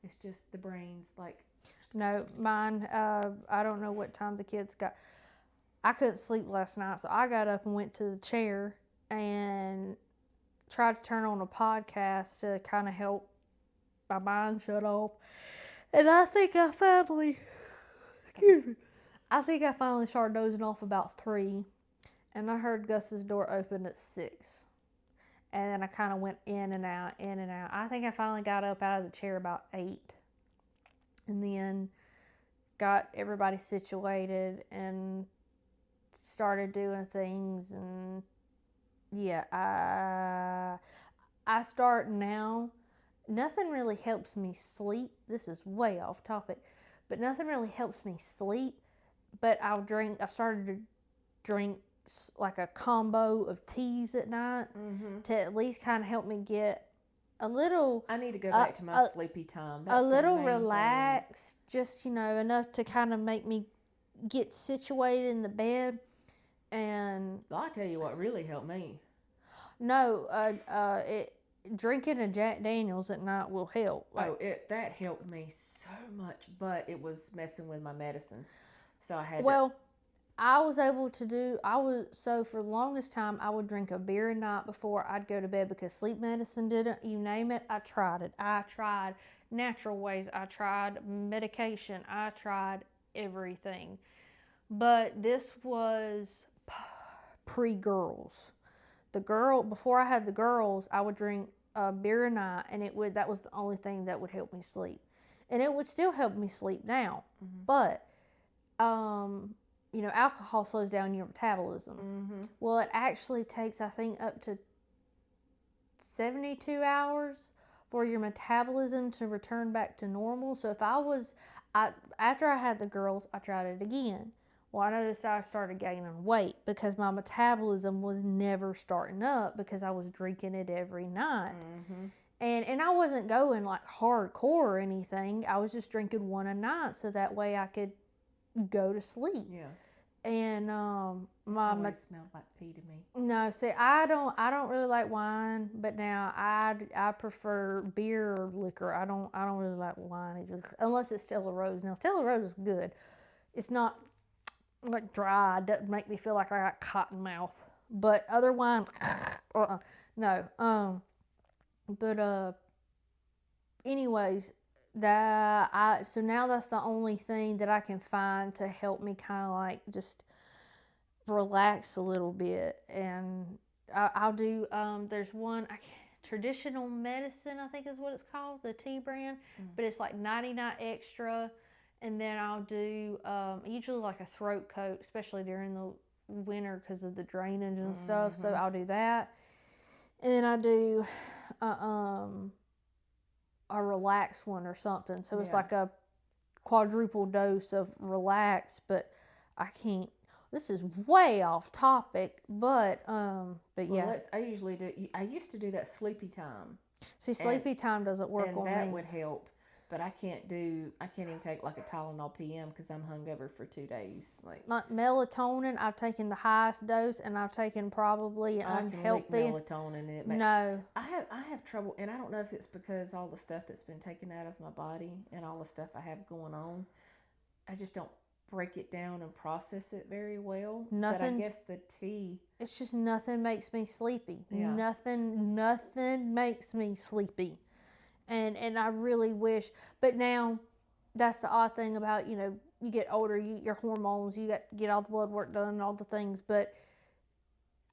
It's just the brains, like. No, mine, I don't know what time the kids got. I couldn't sleep last night, so I got up and went to the chair and tried to turn on a podcast to kind of help my mind shut off. And I think I finally, started dozing off about 3, and I heard Gus's door open at 6. And then I kind of went in and out. I think I finally got up out of the chair about 8. And then got everybody situated and started doing things. And yeah, I start now. Nothing really helps me sleep. This is way off topic. But nothing really helps me sleep. But I've started to drink like a combo of teas at night to at least kind of help me get a little. I need to go back to my sleepy time. That's a little the main relaxed, just enough to kind of make me get situated in the bed. And I'll tell you what really helped me. No, drinking a Jack Daniels at night will help. That helped me so much, but it was messing with my medicines, so I had. I was able to do. So for the longest time, I would drink a beer a night before I'd go to bed because sleep medicine didn't. You name it, I tried it. I tried natural ways. I tried medication. I tried everything. But this was pre-girls. Before I had the girls, I would drink a beer a night, and that was the only thing that would help me sleep, and it would still help me sleep now. But alcohol slows down your metabolism. Well, it actually takes, I think, up to 72 hours for your metabolism to return back to normal. So after I had the girls, I tried it again. Well, I noticed I started gaining weight because my metabolism was never starting up because I was drinking it every night. And I wasn't going like hardcore or anything. I was just drinking one a night so that way I could go to sleep. Yeah. And It smelled like pee to me. No, see, I don't really like wine, but now I prefer beer or liquor. I don't really like wine, unless it's Stella Rose. Now Stella Rose is good. It's not like dry. It doesn't make me feel like I got cotton mouth. But other wine, no. But anyways, so now that's the only thing that I can find to help me kind of like just relax a little bit. And I'll do there's one traditional medicine, I think is what it's called, the tea brand, but it's like 99 extra. And then I'll do usually like a throat coat, especially during the winter because of the drainage and stuff. So I'll do that. And then I do a relax one or something. So it's like a quadruple dose of relax, but I can't. This is way off topic, but yeah. I usually do. I used to do that Sleepytime. See, Sleepytime doesn't work on me. And that would help, but I can't even take like a Tylenol PM because I'm hungover for 2 days. Like melatonin, I've taken the highest dose, and I've taken probably an unhealthy melatonin. No, I have trouble, and I don't know if it's because all the stuff that's been taken out of my body and all the stuff I have going on. I just don't break it down and process it very well. But I guess the tea. It's just nothing makes me sleepy. Yeah. Nothing makes me sleepy. And I really wish, but now that's the odd thing about, you get older, your hormones, you got to get all the blood work done and all the things, but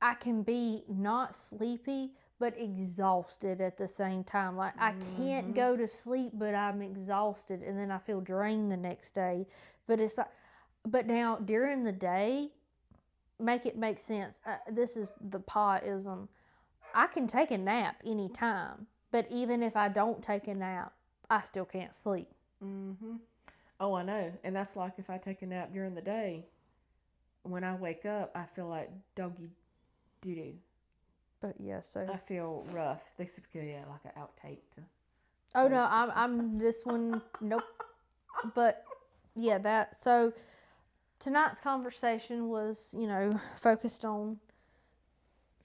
I can be not sleepy, but exhausted at the same time. Like I can't go to sleep, but I'm exhausted, and then I feel drained the next day. But it's like, but now during the day, make it make sense. This is the pieism. I can take a nap anytime, but even if I don't take a nap, I still can't sleep. Oh, I know. And that's like if I take a nap during the day, when I wake up, I feel like doggy doo-doo. But yeah, so I feel rough. This could be like an outtake to. oh no, I'm this one. Nope. But yeah, that so tonight's conversation was, focused on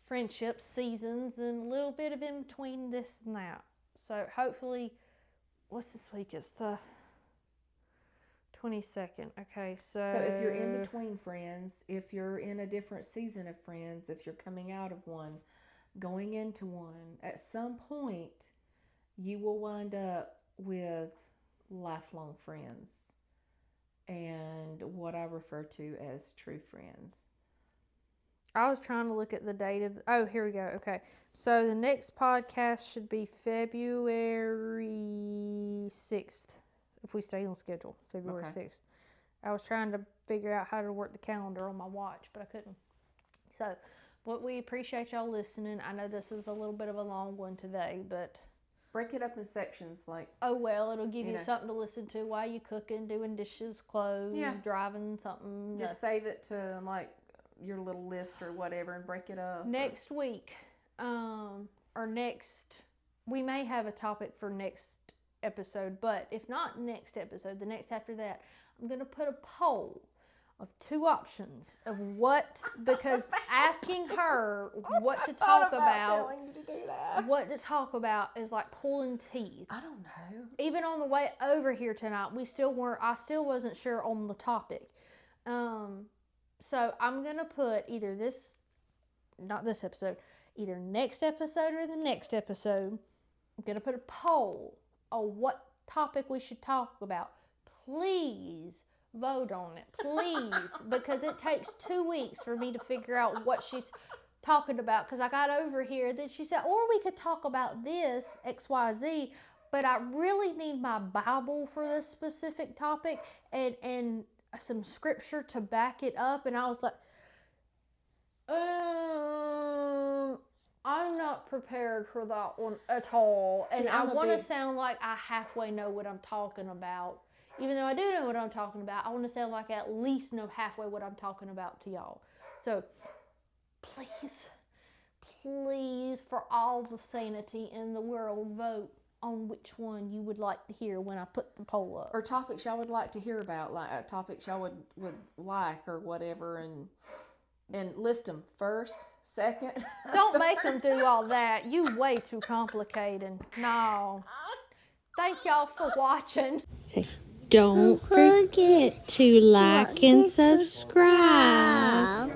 friendships, seasons, and a little bit of in between this and that. So hopefully, what's this week? It's the 22nd. Okay, so if you're in between friends, if you're in a different season of friends, if you're coming out of one, going into one, at some point, you will wind up with lifelong friends and what I refer to as true friends. I was trying to look at the date of. Oh, here we go. Okay, so the next podcast should be February 6th, if we stay on schedule. February 6th. I was trying to figure out how to work the calendar on my watch, but I couldn't. So, but we appreciate y'all listening. I know this is a little bit of a long one today, but break it up in sections. Like, oh well, it'll give you something to listen to while you cooking, doing dishes, clothes, driving something. Just save it to like your little list or whatever and break it up. Next week, we may have a topic for next episode, but if not next episode, the next after that, I'm going to put a poll of 2 options of because asking her what to talk about, what to talk about is like pulling teeth. I don't know. Even on the way over here tonight, I still wasn't sure on the topic. So I'm going to put either not this episode, either next episode or the next episode. I'm going to put a poll on what topic we should talk about. Please vote on it. Please. Because it takes 2 weeks for me to figure out what she's talking about. Because I got over here. Then she said, or we could talk about this, XYZ. But I really need my Bible for this specific topic. And some scripture to back it up, and I was like, I'm not prepared for that one at all. And I want to sound like I halfway know what I'm talking about. Even though I do know what I'm talking about, I want to sound like I at least know halfway what I'm talking about to y'all. So, please, for all the sanity in the world, vote on which one you would like to hear when I put the poll up. Or topics y'all would like to hear about, like topics y'all would like or whatever, and list them first, second. Don't make them do all that. You way too complicated. No. Thank y'all for watching. Don't forget to like and subscribe.